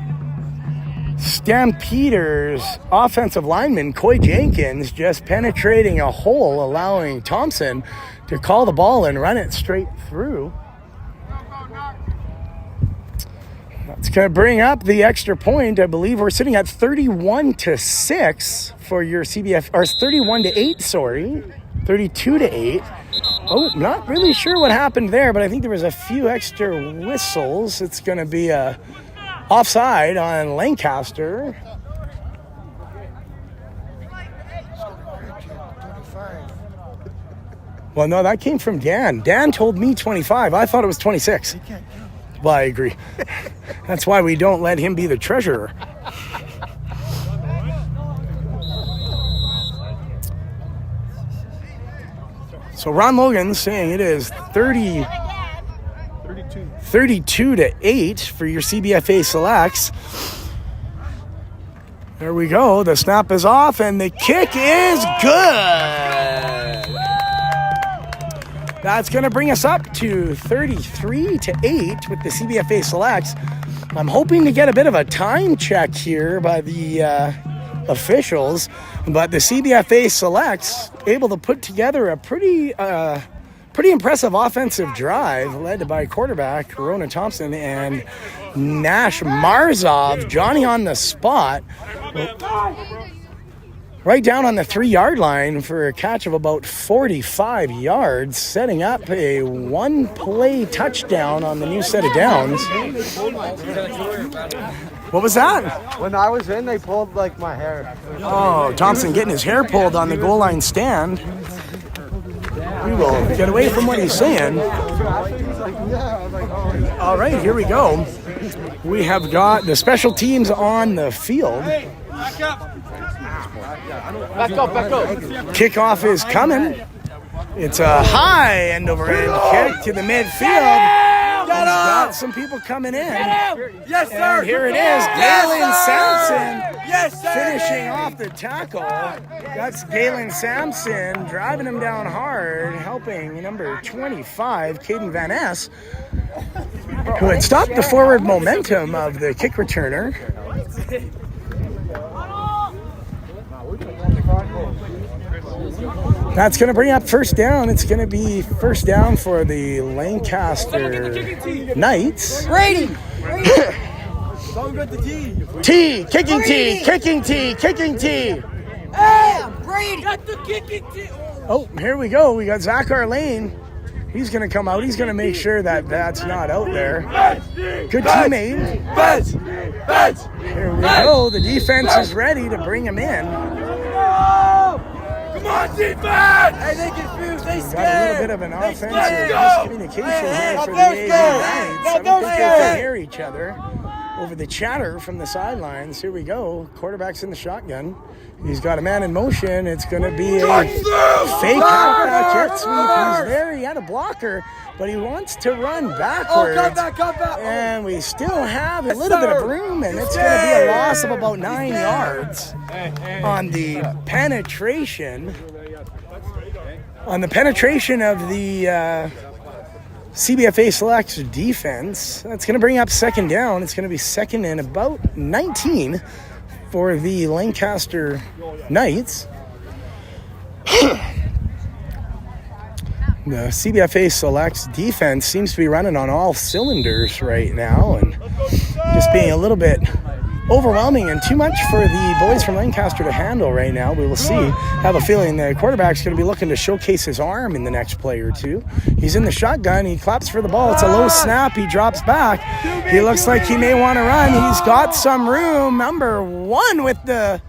Stampeders offensive lineman Coy Jenkins just penetrating a hole, allowing Thompson to call the ball and run it straight through. That's going to bring up the extra point. I believe we're sitting at 31-6 for your CBF, or 31-8, sorry. 32-8. Oh, not really sure what happened there, but I think there was a few extra whistles. It's going to be a offside on Lancaster. Well, no, that came from Dan. Dan told me 25. I thought it was 26. Well, I agree. That's why we don't let him be the treasurer. So Ron Logan's saying it is 32-8 for your CBFA selects. There we go. The snap is off and the kick is good. That's going to bring us up to 33-8 with the CBFA selects. I'm hoping to get a bit of a time check here by the officials, but the CBFA selects able to put together a pretty impressive offensive drive led by quarterback Ronan Thompson and Nash Marzov. Johnny on the spot, right down on the 3-yard line for a catch of about 45 yards, setting up a one-play touchdown on the new set of downs. What was that? When I was in, they pulled like my hair. Oh, Thompson getting his hair pulled on the goal line stand. We will get away from what he's saying. All right, here we go. We have got the special teams on the field. Back up. Kickoff is coming. It's a high end-over-end kick to the midfield. Got some people coming in. Yes, sir. And here it is, Galen Sampson. Yes, sir. Finishing off the tackle. That's Galen Sampson driving him down hard, helping number 25, Caden Van Ness, who had stopped the forward momentum of the kick returner. That's going to bring up first down. It's going to be first down for the Lancaster Knights. Brady. Kicking T. Hey, Brady. Got the kicking T. Oh, here we go. We got Zach Arlane. He's going to come out. He's going to make sure that that's not out there. Good teammate. Here we go. The defense is ready to bring him in. Come on, defense! Hey, they confused. They scared. Got a little bit of an offensive miscommunication here for the AV Knights. I don't think they can hear each other over the chatter from the sidelines. Here we go. Quarterback's in the shotgun. He's got a man in motion. It's going to be a fake halfback jet sweep. He's there. He had a blocker, but he wants to run backwards. Come back. And we still have a little bit of room, and it's going to be a loss of about 9 yards on the penetration. On the penetration of the CBFA Selects defense. That's going to bring up second down. It's going to be second and about 19 for the Lancaster Knights. The CBFA Selects defense seems to be running on all cylinders right now and just being a little bit overwhelming and too much for the boys from Lancaster to handle right now. We will see. Have a feeling the quarterback's going to be looking to showcase his arm in the next play or two. He's in the shotgun. He claps for the ball. It's a low snap. He drops back. He looks like he may want to run. He's got some room. Number 1 with the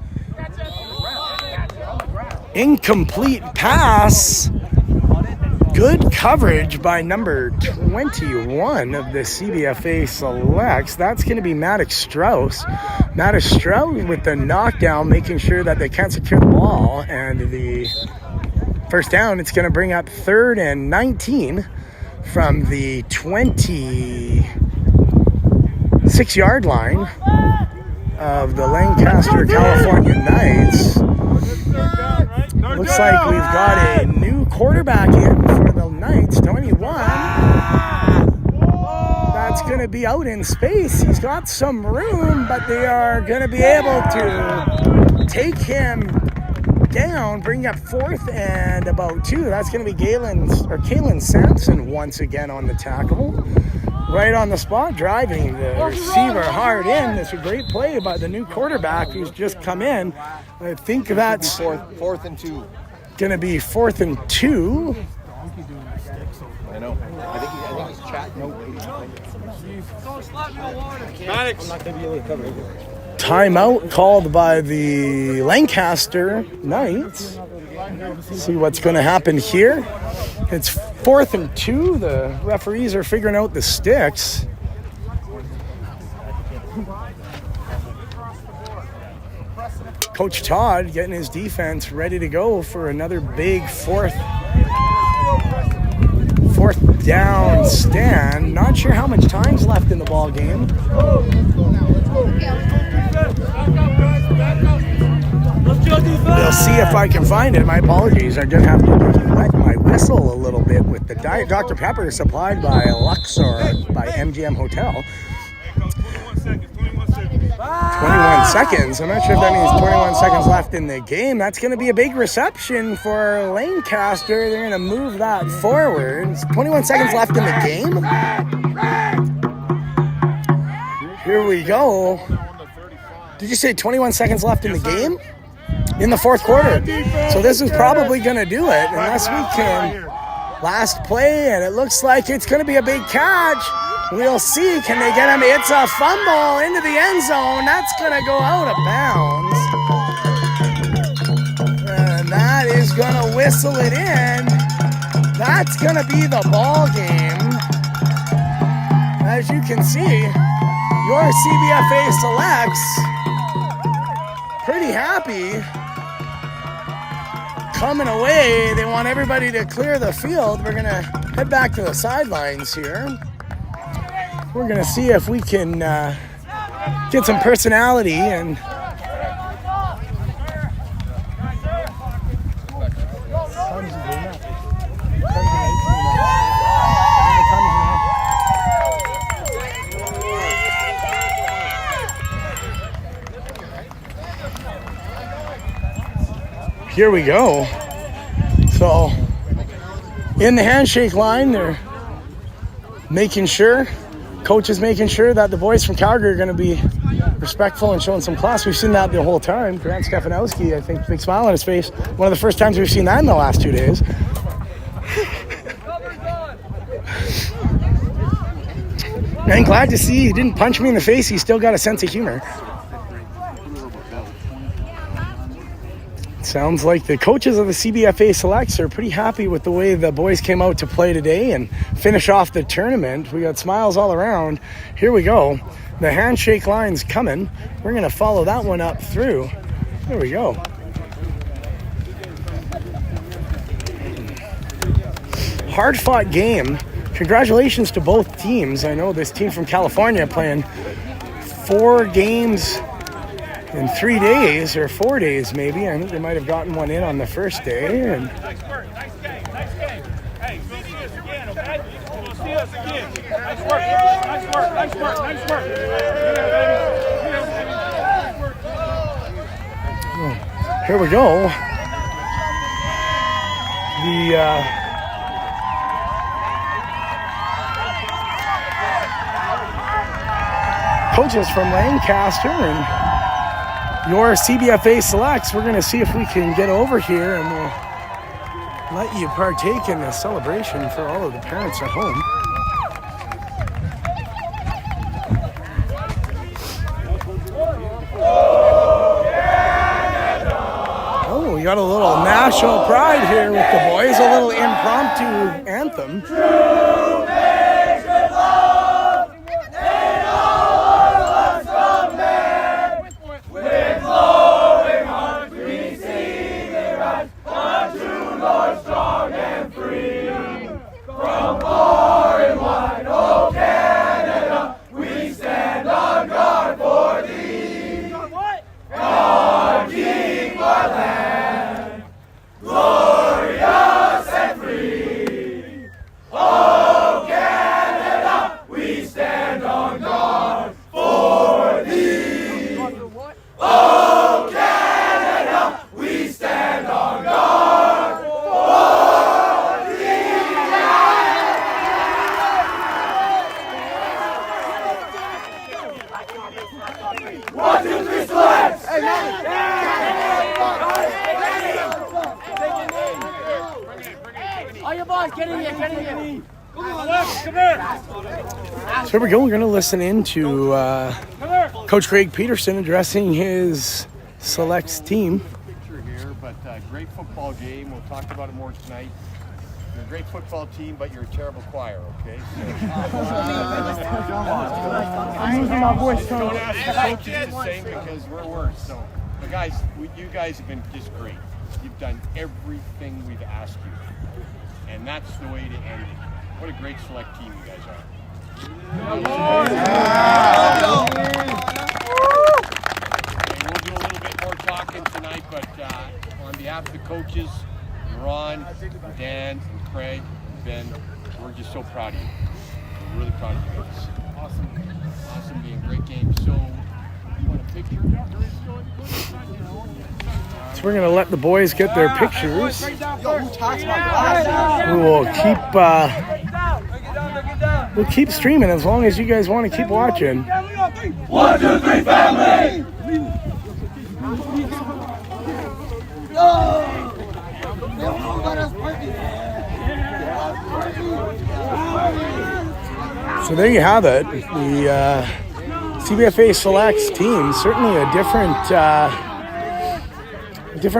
incomplete pass. Good coverage by number 21 of the CBFA Selects. That's going to be Maddox Strauss. Maddox Strauss with the knockdown, making sure that they can't secure the ball. And the first down, it's going to bring up 3rd and 19 from the 26-yard line of the Lancaster, California Knights. Looks like we've got a new quarterback in for the Knights, 21. That's going to be out in space. He's got some room, but they are going to be able to take him down, bring up 4th and about 2. That's going to be Kalen Sampson once again on the tackle. Right on the spot, driving the receiver hard in. It's a great play by the new quarterback who's just come in. I think that's Fourth and 2. going to be 4th and 2. I know. I think he's chatting. Timeout called by the Lancaster Knights. See what's going to happen here. It's 4th and 2. The referees are figuring out the sticks. Coach Todd getting his defense ready to go for another big fourth down stand. Not sure how much time's left in the ball game. We'll see if I can find it. My apologies. I did have to wet my whistle a little bit with the Diet Dr. Pepper supplied by Luxor by MGM Hotel. 21 seconds. I'm not sure if that means 21 seconds left in the game. That's going to be a big reception for Lancaster. They're going to move that forward. It's 21 seconds left in the game. Here we go. Did you say 21 seconds left in the game? In the 4th quarter. So this is probably going to do it unless we can last play, and it looks like it's going to be a big catch. We'll see. Can they get him? It's a fumble into the end zone. That's going to go out of bounds. And that is going to whistle it in. That's going to be the ball game. As you can see, your CBFA Selects pretty happy. Coming away, they want everybody to clear the field. We're going to head back to the sidelines here. We're going to see if we can get some personality and here we go. So in the handshake line, they're making sure, coach is making sure that the boys from Calgary are going to be respectful and showing some class. We've seen that the whole time. Grant Stefanowski, I think, big smile on his face. One of the first times we've seen that in the last 2 days. I'm glad to see he didn't punch me in the face. He still got a sense of humor. Sounds like the coaches of the CBFA Selects are pretty happy with the way the boys came out to play today and finish off the tournament. We got smiles all around. Here we go. The handshake line's coming. We're going to follow that one up through. There we go. Hard-fought game. Congratulations to both teams. I know this team from California playing 4 games in 3 days, or 4 days maybe. I think they might have gotten one in on the first day. And Nice work. Nice game. Nice game. Hey, you'll see us again, okay? You'll see us again. Nice work. Nice work. Nice work. Nice work. here we go. The coaches from Lancaster and your CBFA Selects, we're going to see if we can get over here and we'll let you partake in the celebration for all of the parents at home. Oh, got a little national pride here with the boys, a little impromptu anthem. So here we go. We're going to listen in to Coach Craig Peterson addressing his selects team. Here, but great football game. We'll talk about it more tonight. You're a great football team, but you're a terrible choir, okay? Don't ask the coaches the same because we're worse. So, but guys, you guys have been just great. You've done everything we've asked you. And that's the way to end it. What a great select team you guys are. Okay, we'll do a little bit more talking tonight, but on behalf of the coaches, Ron, Dan, and Craig, Ben, we're just so proud of you. We're really proud of you guys. Awesome game, great game. So, you want a picture? So we're going to let the boys get their pictures. We'll keep streaming as long as you guys want to keep watching. 1, 2, 3, family! So there you have it. The CBFA Selects team, certainly a different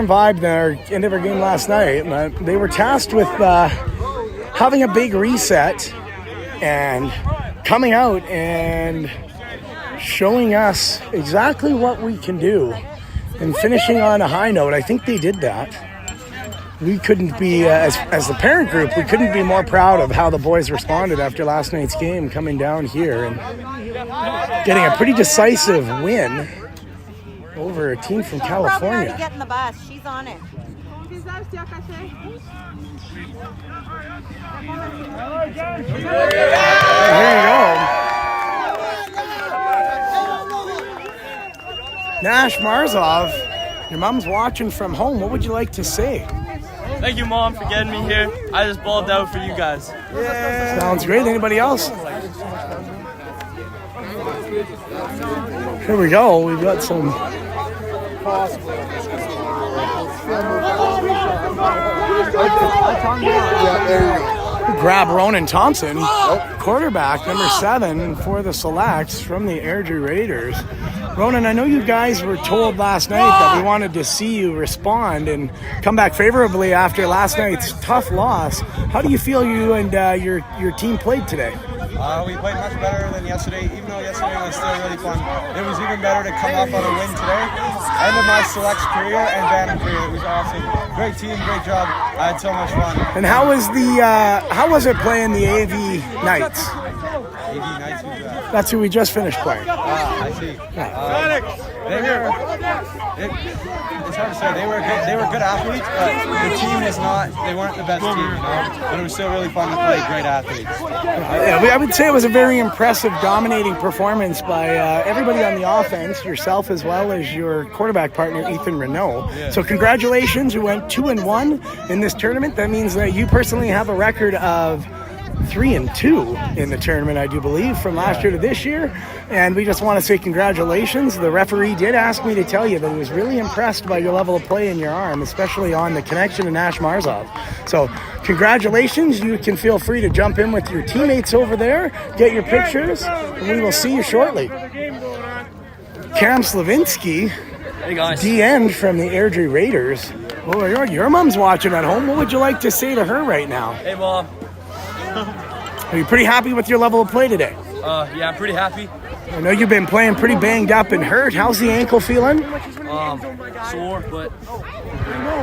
vibe than our end of our game last night. They were tasked with having a big reset and coming out and showing us exactly what we can do and finishing on a high note. I think they did that. We couldn't be, as the parent group, we couldn't be more proud of how the boys responded after last night's game, coming down here and getting a pretty decisive win over a team from California. Get in the bus. She's on it. Here you go. Nash Marzov, your mom's watching from home. What would you like to say? Thank you, Mom, for getting me here. I just balled out for you guys. Sounds great. Anybody else? Here we go. We've got some. Grab Ronan Thompson, quarterback, number 7 for the Selects from the Airdrie Raiders. Ronan, I know you guys were told last night that we wanted to see you respond and come back favorably after last night's tough loss. How do you feel you and your team played today? We played much better than yesterday, even though yesterday was still really fun. It was even better to come up on a win today. End of my Selects career and Bantam career. It was awesome. Great team, great job. I had so much fun. And how was it playing the AV Knights? AV Knights, who's that? That's who we just finished playing. I see. It's hard to say. They were good athletes, but the team was not. They weren't the best team, you know? But it was still really fun to play great athletes. I would say it was a very impressive, dominating performance by everybody on the offense, yourself as well as your quarterback partner, Ethan Renault. Yeah. So congratulations, you went 2-1 in this tournament. That means that you personally have a record of 3-2 in the tournament, I do believe, from last year to this year. And we just want to say congratulations. The referee did ask me to tell you that he was really impressed by your level of play in your arm, especially on the connection to Nash Marzov. So congratulations. You can feel free to jump in with your teammates over there, get your pictures, and we will see you shortly. Cam Slavinsky, Hey guys. D-end from the Airdrie Raiders. Oh, your mom's watching at home. What would you like to say to her right now? Hey, Mom. Are you pretty happy with your level of play today? Yeah, I'm pretty happy. I know you've been playing pretty banged up and hurt. How's the ankle feeling? Sore, but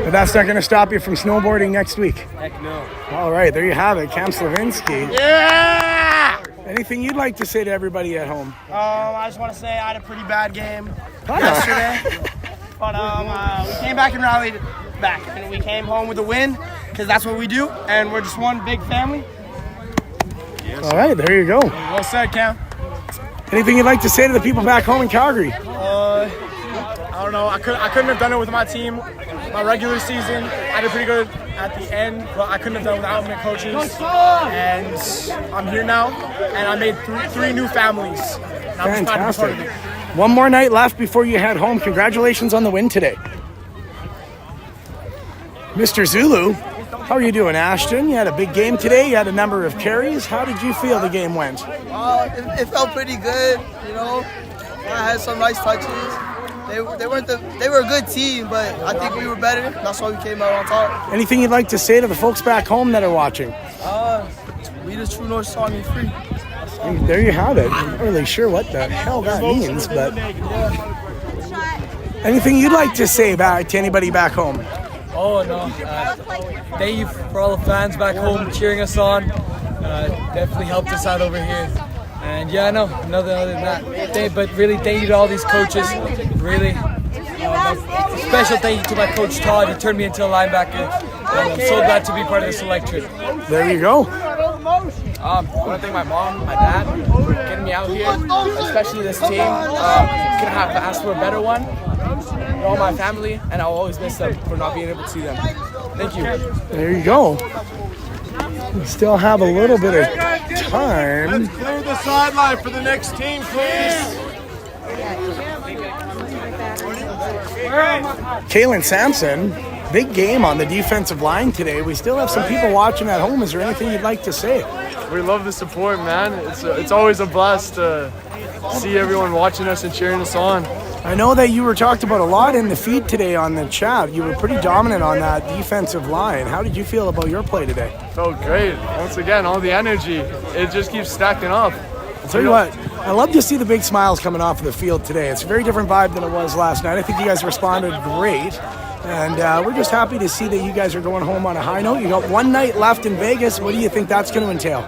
But that's not going to stop you from snowboarding next week. heck no. All right, there you have it, Cam Slavinsky. Yeah! Anything you'd like to say to everybody at home? I just want to say I had a pretty bad game yesterday. But we came back and rallied back. And we came home with a win because that's what we do. And we're just one big family. All right, there you go. Well said, Cam. Anything you'd like to say to the people back home in Calgary? I don't know. I couldn't have done it with my team. My regular season, I did pretty good at the end, but I couldn't have done it without my coaches. And I'm here now, and I made three new families. And I'm just proud to be part of it. One more night left before you head home. Congratulations on the win today. Mr. Zulu, how are you doing, Ashton? You had a big game today. You had a number of carries. How did you feel the game went? It felt pretty good, you know. I had some nice touches. They were a good team, but I think we were better. That's why we came out on top. Anything you'd like to say to the folks back home that are watching? We the true North Star me free. There you have it. I'm not really sure what the hell that means, but anything you'd like to say back to anybody back home? Oh, no. Thank you for all the fans back home cheering us on. Definitely helped us out over here. And yeah, no, nothing other than that. But really, thank you to all these coaches. Really, special thank you to my coach Todd. He turned me into a linebacker. And I'm so glad to be part of this electric. There you go. I want to thank my mom, my dad, for getting me out here, especially this team. Couldn't have asked for a better one. All my family, and I'll always miss them for not being able to see them. Thank you. There you go. We still have a little bit of time. Clear the sideline for the next team, please. Kalen Sampson, big game on the defensive line today. We still have some people watching at home. Is there anything you'd like to say? We love the support, man. It's always a blast to see everyone watching us and cheering us on. I know that you were talked about a lot in the feed today on the chat. You were pretty dominant on that defensive line. How did you feel about your play today? Felt great. Once again, all the energy. It just keeps stacking up. I'll tell you what, I love to see the big smiles coming off of the field today. It's a very different vibe than it was last night. I think you guys responded great. And we're just happy to see that you guys are going home on a high note. You got one night left in Vegas. What do you think that's going to entail?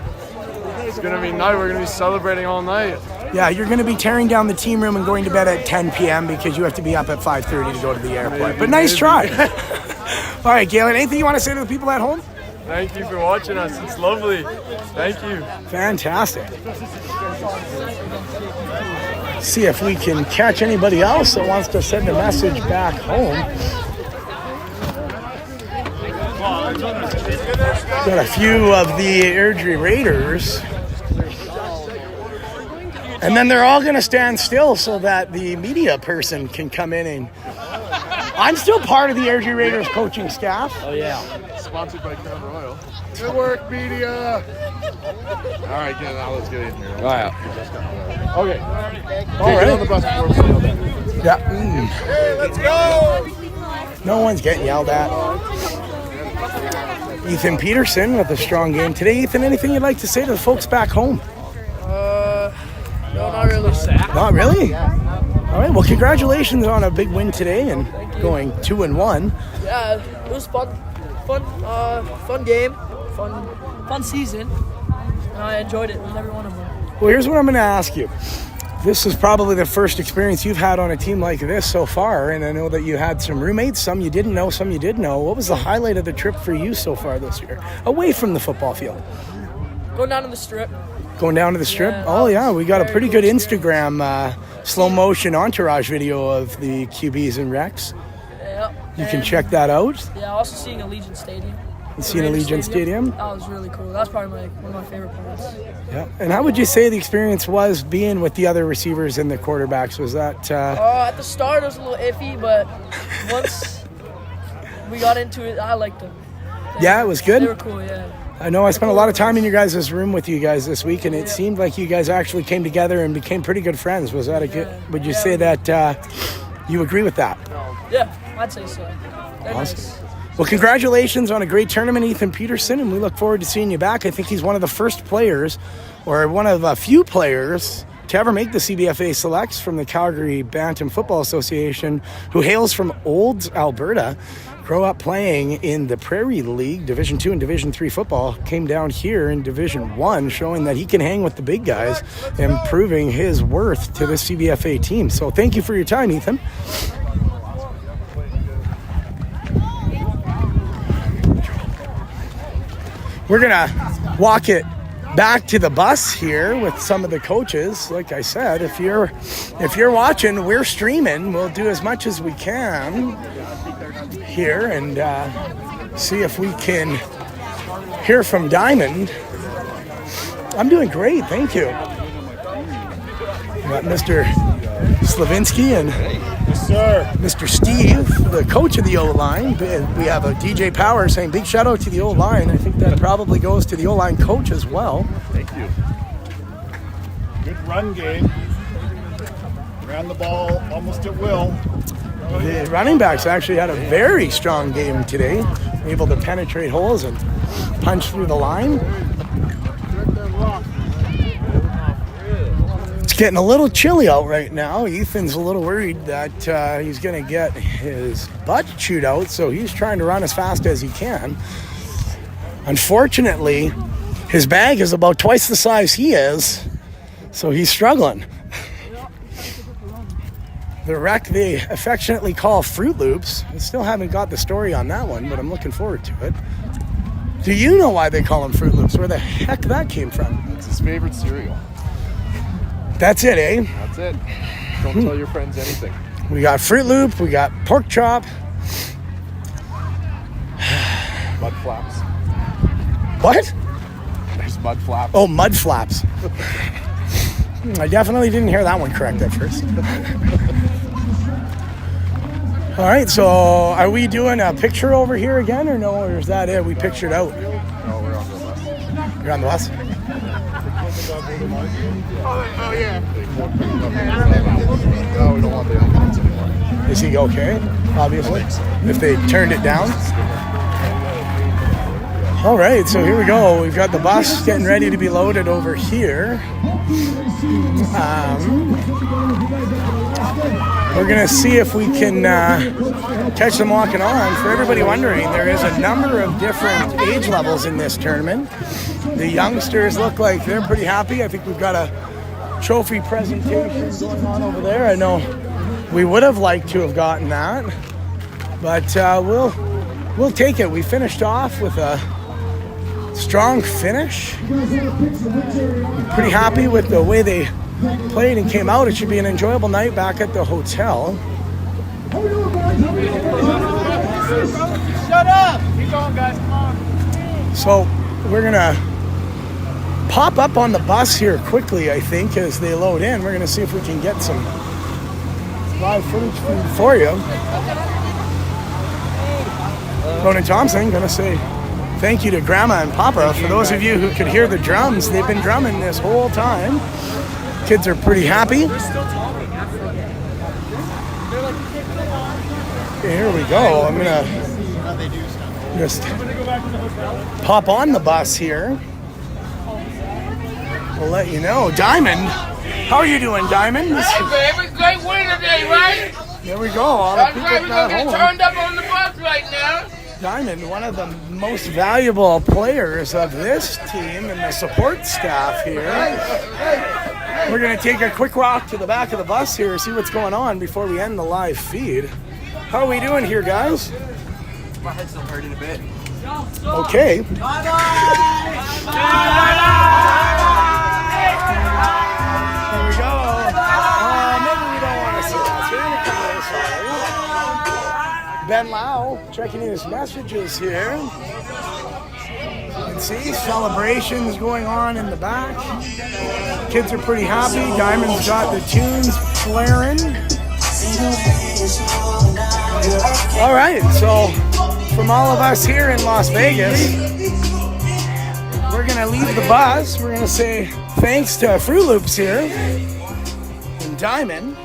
It's going to be nice. We're going to be celebrating all night. Yeah, you're going to be tearing down the team room and going to bed at 10 p.m. because you have to be up at 5:30 to go to the airport. But nice try. All right, Galen, anything you want to say to the people at home? Thank you for watching us. It's lovely. Thank you. Fantastic. See if we can catch anybody else that wants to send a message back home. Got a few of the Airdrie Raiders. And then they're all going to stand still so that the media person can come in and... I'm still part of the Airdrie Raiders coaching staff. Oh, yeah. Sponsored by Crown Royal. Good work, media. All right, now let's get in here. All right. Okay. All right. Get on the bus before we yell at. Yeah. Hey, let's go. No one's getting yelled at. Ethan Peterson with a strong game today. Ethan, anything you'd like to say to the folks back home? No, not really. Not really? All right, well, congratulations on a big win today and going 2-1. Yeah, it was fun game, fun season. I enjoyed it with every one of them. Well, here's what I'm going to ask you. This is probably the first experience you've had on a team like this so far, and I know that you had some roommates, some you didn't know, some you did know. What was the highlight of the trip for you so far this year, away from the football field? Going down to the strip. Going down to the strip? Yeah, oh, yeah. We got a pretty good Instagram slow-motion entourage video of the QBs and Rex. Yeah. You can check that out. Yeah, also seeing Allegiant Stadium. Seeing Allegiant Stadium? That was really cool. That's probably one of my favorite parts. Yeah. And how would you say the experience was being with the other receivers and the quarterbacks? Was that... At the start, it was a little iffy, but once we got into it, I liked them. Yeah, it was good? They were cool, yeah. I know I spent a lot of time in your guys' room with you guys this week, and it seemed like you guys actually came together and became pretty good friends. Was that a good... Would you say that you agree with that? Yeah, I'd say so. They're Awesome. nice. Well, congratulations on a great tournament, Ethan Peterson, and we look forward to seeing you back. I think he's one of the first players, or one of a few players, to ever make the CBFA selects from the Calgary Bantam Football Association, who hails from Olds, Alberta. Grew up playing in the Prairie League, Division 2 and Division 3 football. Came down here in Division 1, showing that he can hang with the big guys and proving his worth to this CBFA team. So thank you for your time, Ethan. We're going to walk it back to the bus here with some of the coaches. Like I said, if you're watching, we're streaming. We'll do as much as we can here and see if we can hear from Diamond. I'm doing great, thank you. We got Mr. Slavinsky and Mr. Steve, the coach of the O-line. We have a DJ Power saying big shout out to the O-line. I think that probably goes to the O-line coach as well. Thank you. Good run game. Ran the ball almost at will. The running backs actually had a very strong game today, able to penetrate holes and punch through the line. It's getting a little chilly out right now. Ethan's a little worried that he's going to get his butt chewed out, so he's trying to run as fast as he can. Unfortunately, his bag is about twice the size he is, so he's struggling. The wreck they affectionately call Fruit Loops. I still haven't got the story on that one, but I'm looking forward to it. Do you know why they call them Fruit Loops? Where the heck that came from? It's his favorite cereal. That's it, eh? That's it. Don't tell your friends anything. We got Fruit Loop, we got Pork Chop. Mud flaps. What? There's mud flaps. Oh, mud flaps. I definitely didn't hear that one correct at first. All right, so are we doing a picture over here again or no? Or is that it? We pictured out. No, we're on the bus. You're on the bus? Oh, yeah. No, we don't want the ambulance anymore. Is he okay? Obviously. If they turned it down? All right, so here we go. We've got the bus getting ready to be loaded over here. We're going to see if we can catch them walking on. For everybody wondering, there is a number of different age levels in this tournament. The youngsters look like they're pretty happy. I think we've got a trophy presentation going on over there. I know we would have liked to have gotten that, but we'll take it. We finished off with a strong finish. Pretty happy with the way they played and came out. It should be an enjoyable night back at the hotel. Shut up! Keep going, guys. Come on. So we're gonna pop up on the bus here quickly, I think, as they load in. We're gonna see if we can get some live footage for you. Ronan Thompson gonna say thank you to Grandma and Papa. For those of you who could hear the drums, they've been drumming this whole time. Kids are pretty happy. Okay, here we go. I'm gonna just pop on the bus here. We'll let you know. Diamond, how are you doing, Diamond? Hey, baby, great win today, right? There we go. All the That's people right, we're at gonna get home. turned up on the bus right now. Diamond, one of the most valuable players of this team and the support staff here. We're going to take a quick walk to the back of the bus here, see what's going on before we end the live feed. How are we doing here, guys? My head's still hurting a bit. Okay. Here we go. Maybe we don't want to see that. So we're going to come this way. Ben Lau checking his messages here. You can see celebrations going on in the back. Kids are pretty happy. Diamond's got the tunes blaring. All right, so from all of us here in Las Vegas, we're gonna leave the bus. We're gonna say thanks to Fruit Loops here and Diamond.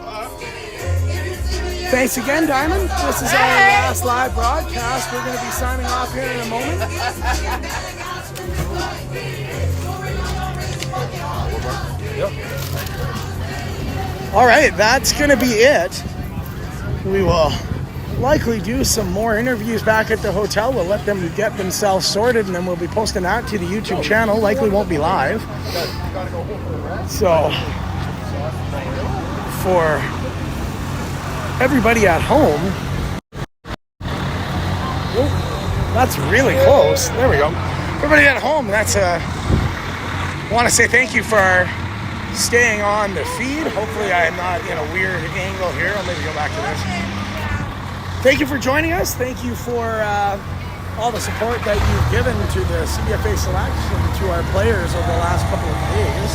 Thanks again, Diamond. This is our last live broadcast. We're going to be signing off here in a moment. All right, that's going to be it. We will likely do some more interviews back at the hotel. We'll let them get themselves sorted, and then we'll be posting that to the YouTube channel. Likely won't be live. So, for everybody at home, that's really close. There we go. Everybody at home, that's I want to say thank you for staying on the feed. Hopefully I am not in a weird angle here. I'll maybe go back to this. Thank you for joining us. Thank you for all the support that you've given to the CBFA selection, to our players over the last couple of days.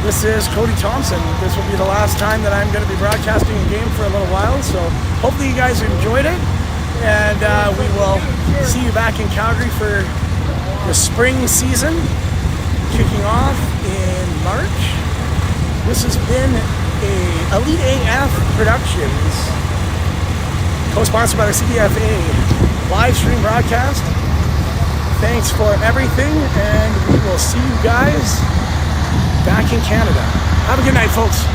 This is Cody Thompson. This will be the last time that I'm going to be broadcasting a game for a little while, so hopefully you guys enjoyed it, and we will see you back in Calgary for the spring season kicking off in March. This has been a Elite AF Productions, co-sponsored by the CBFA live stream broadcast. Thanks for everything, and we will see you guys back in Canada. Have a good night, folks.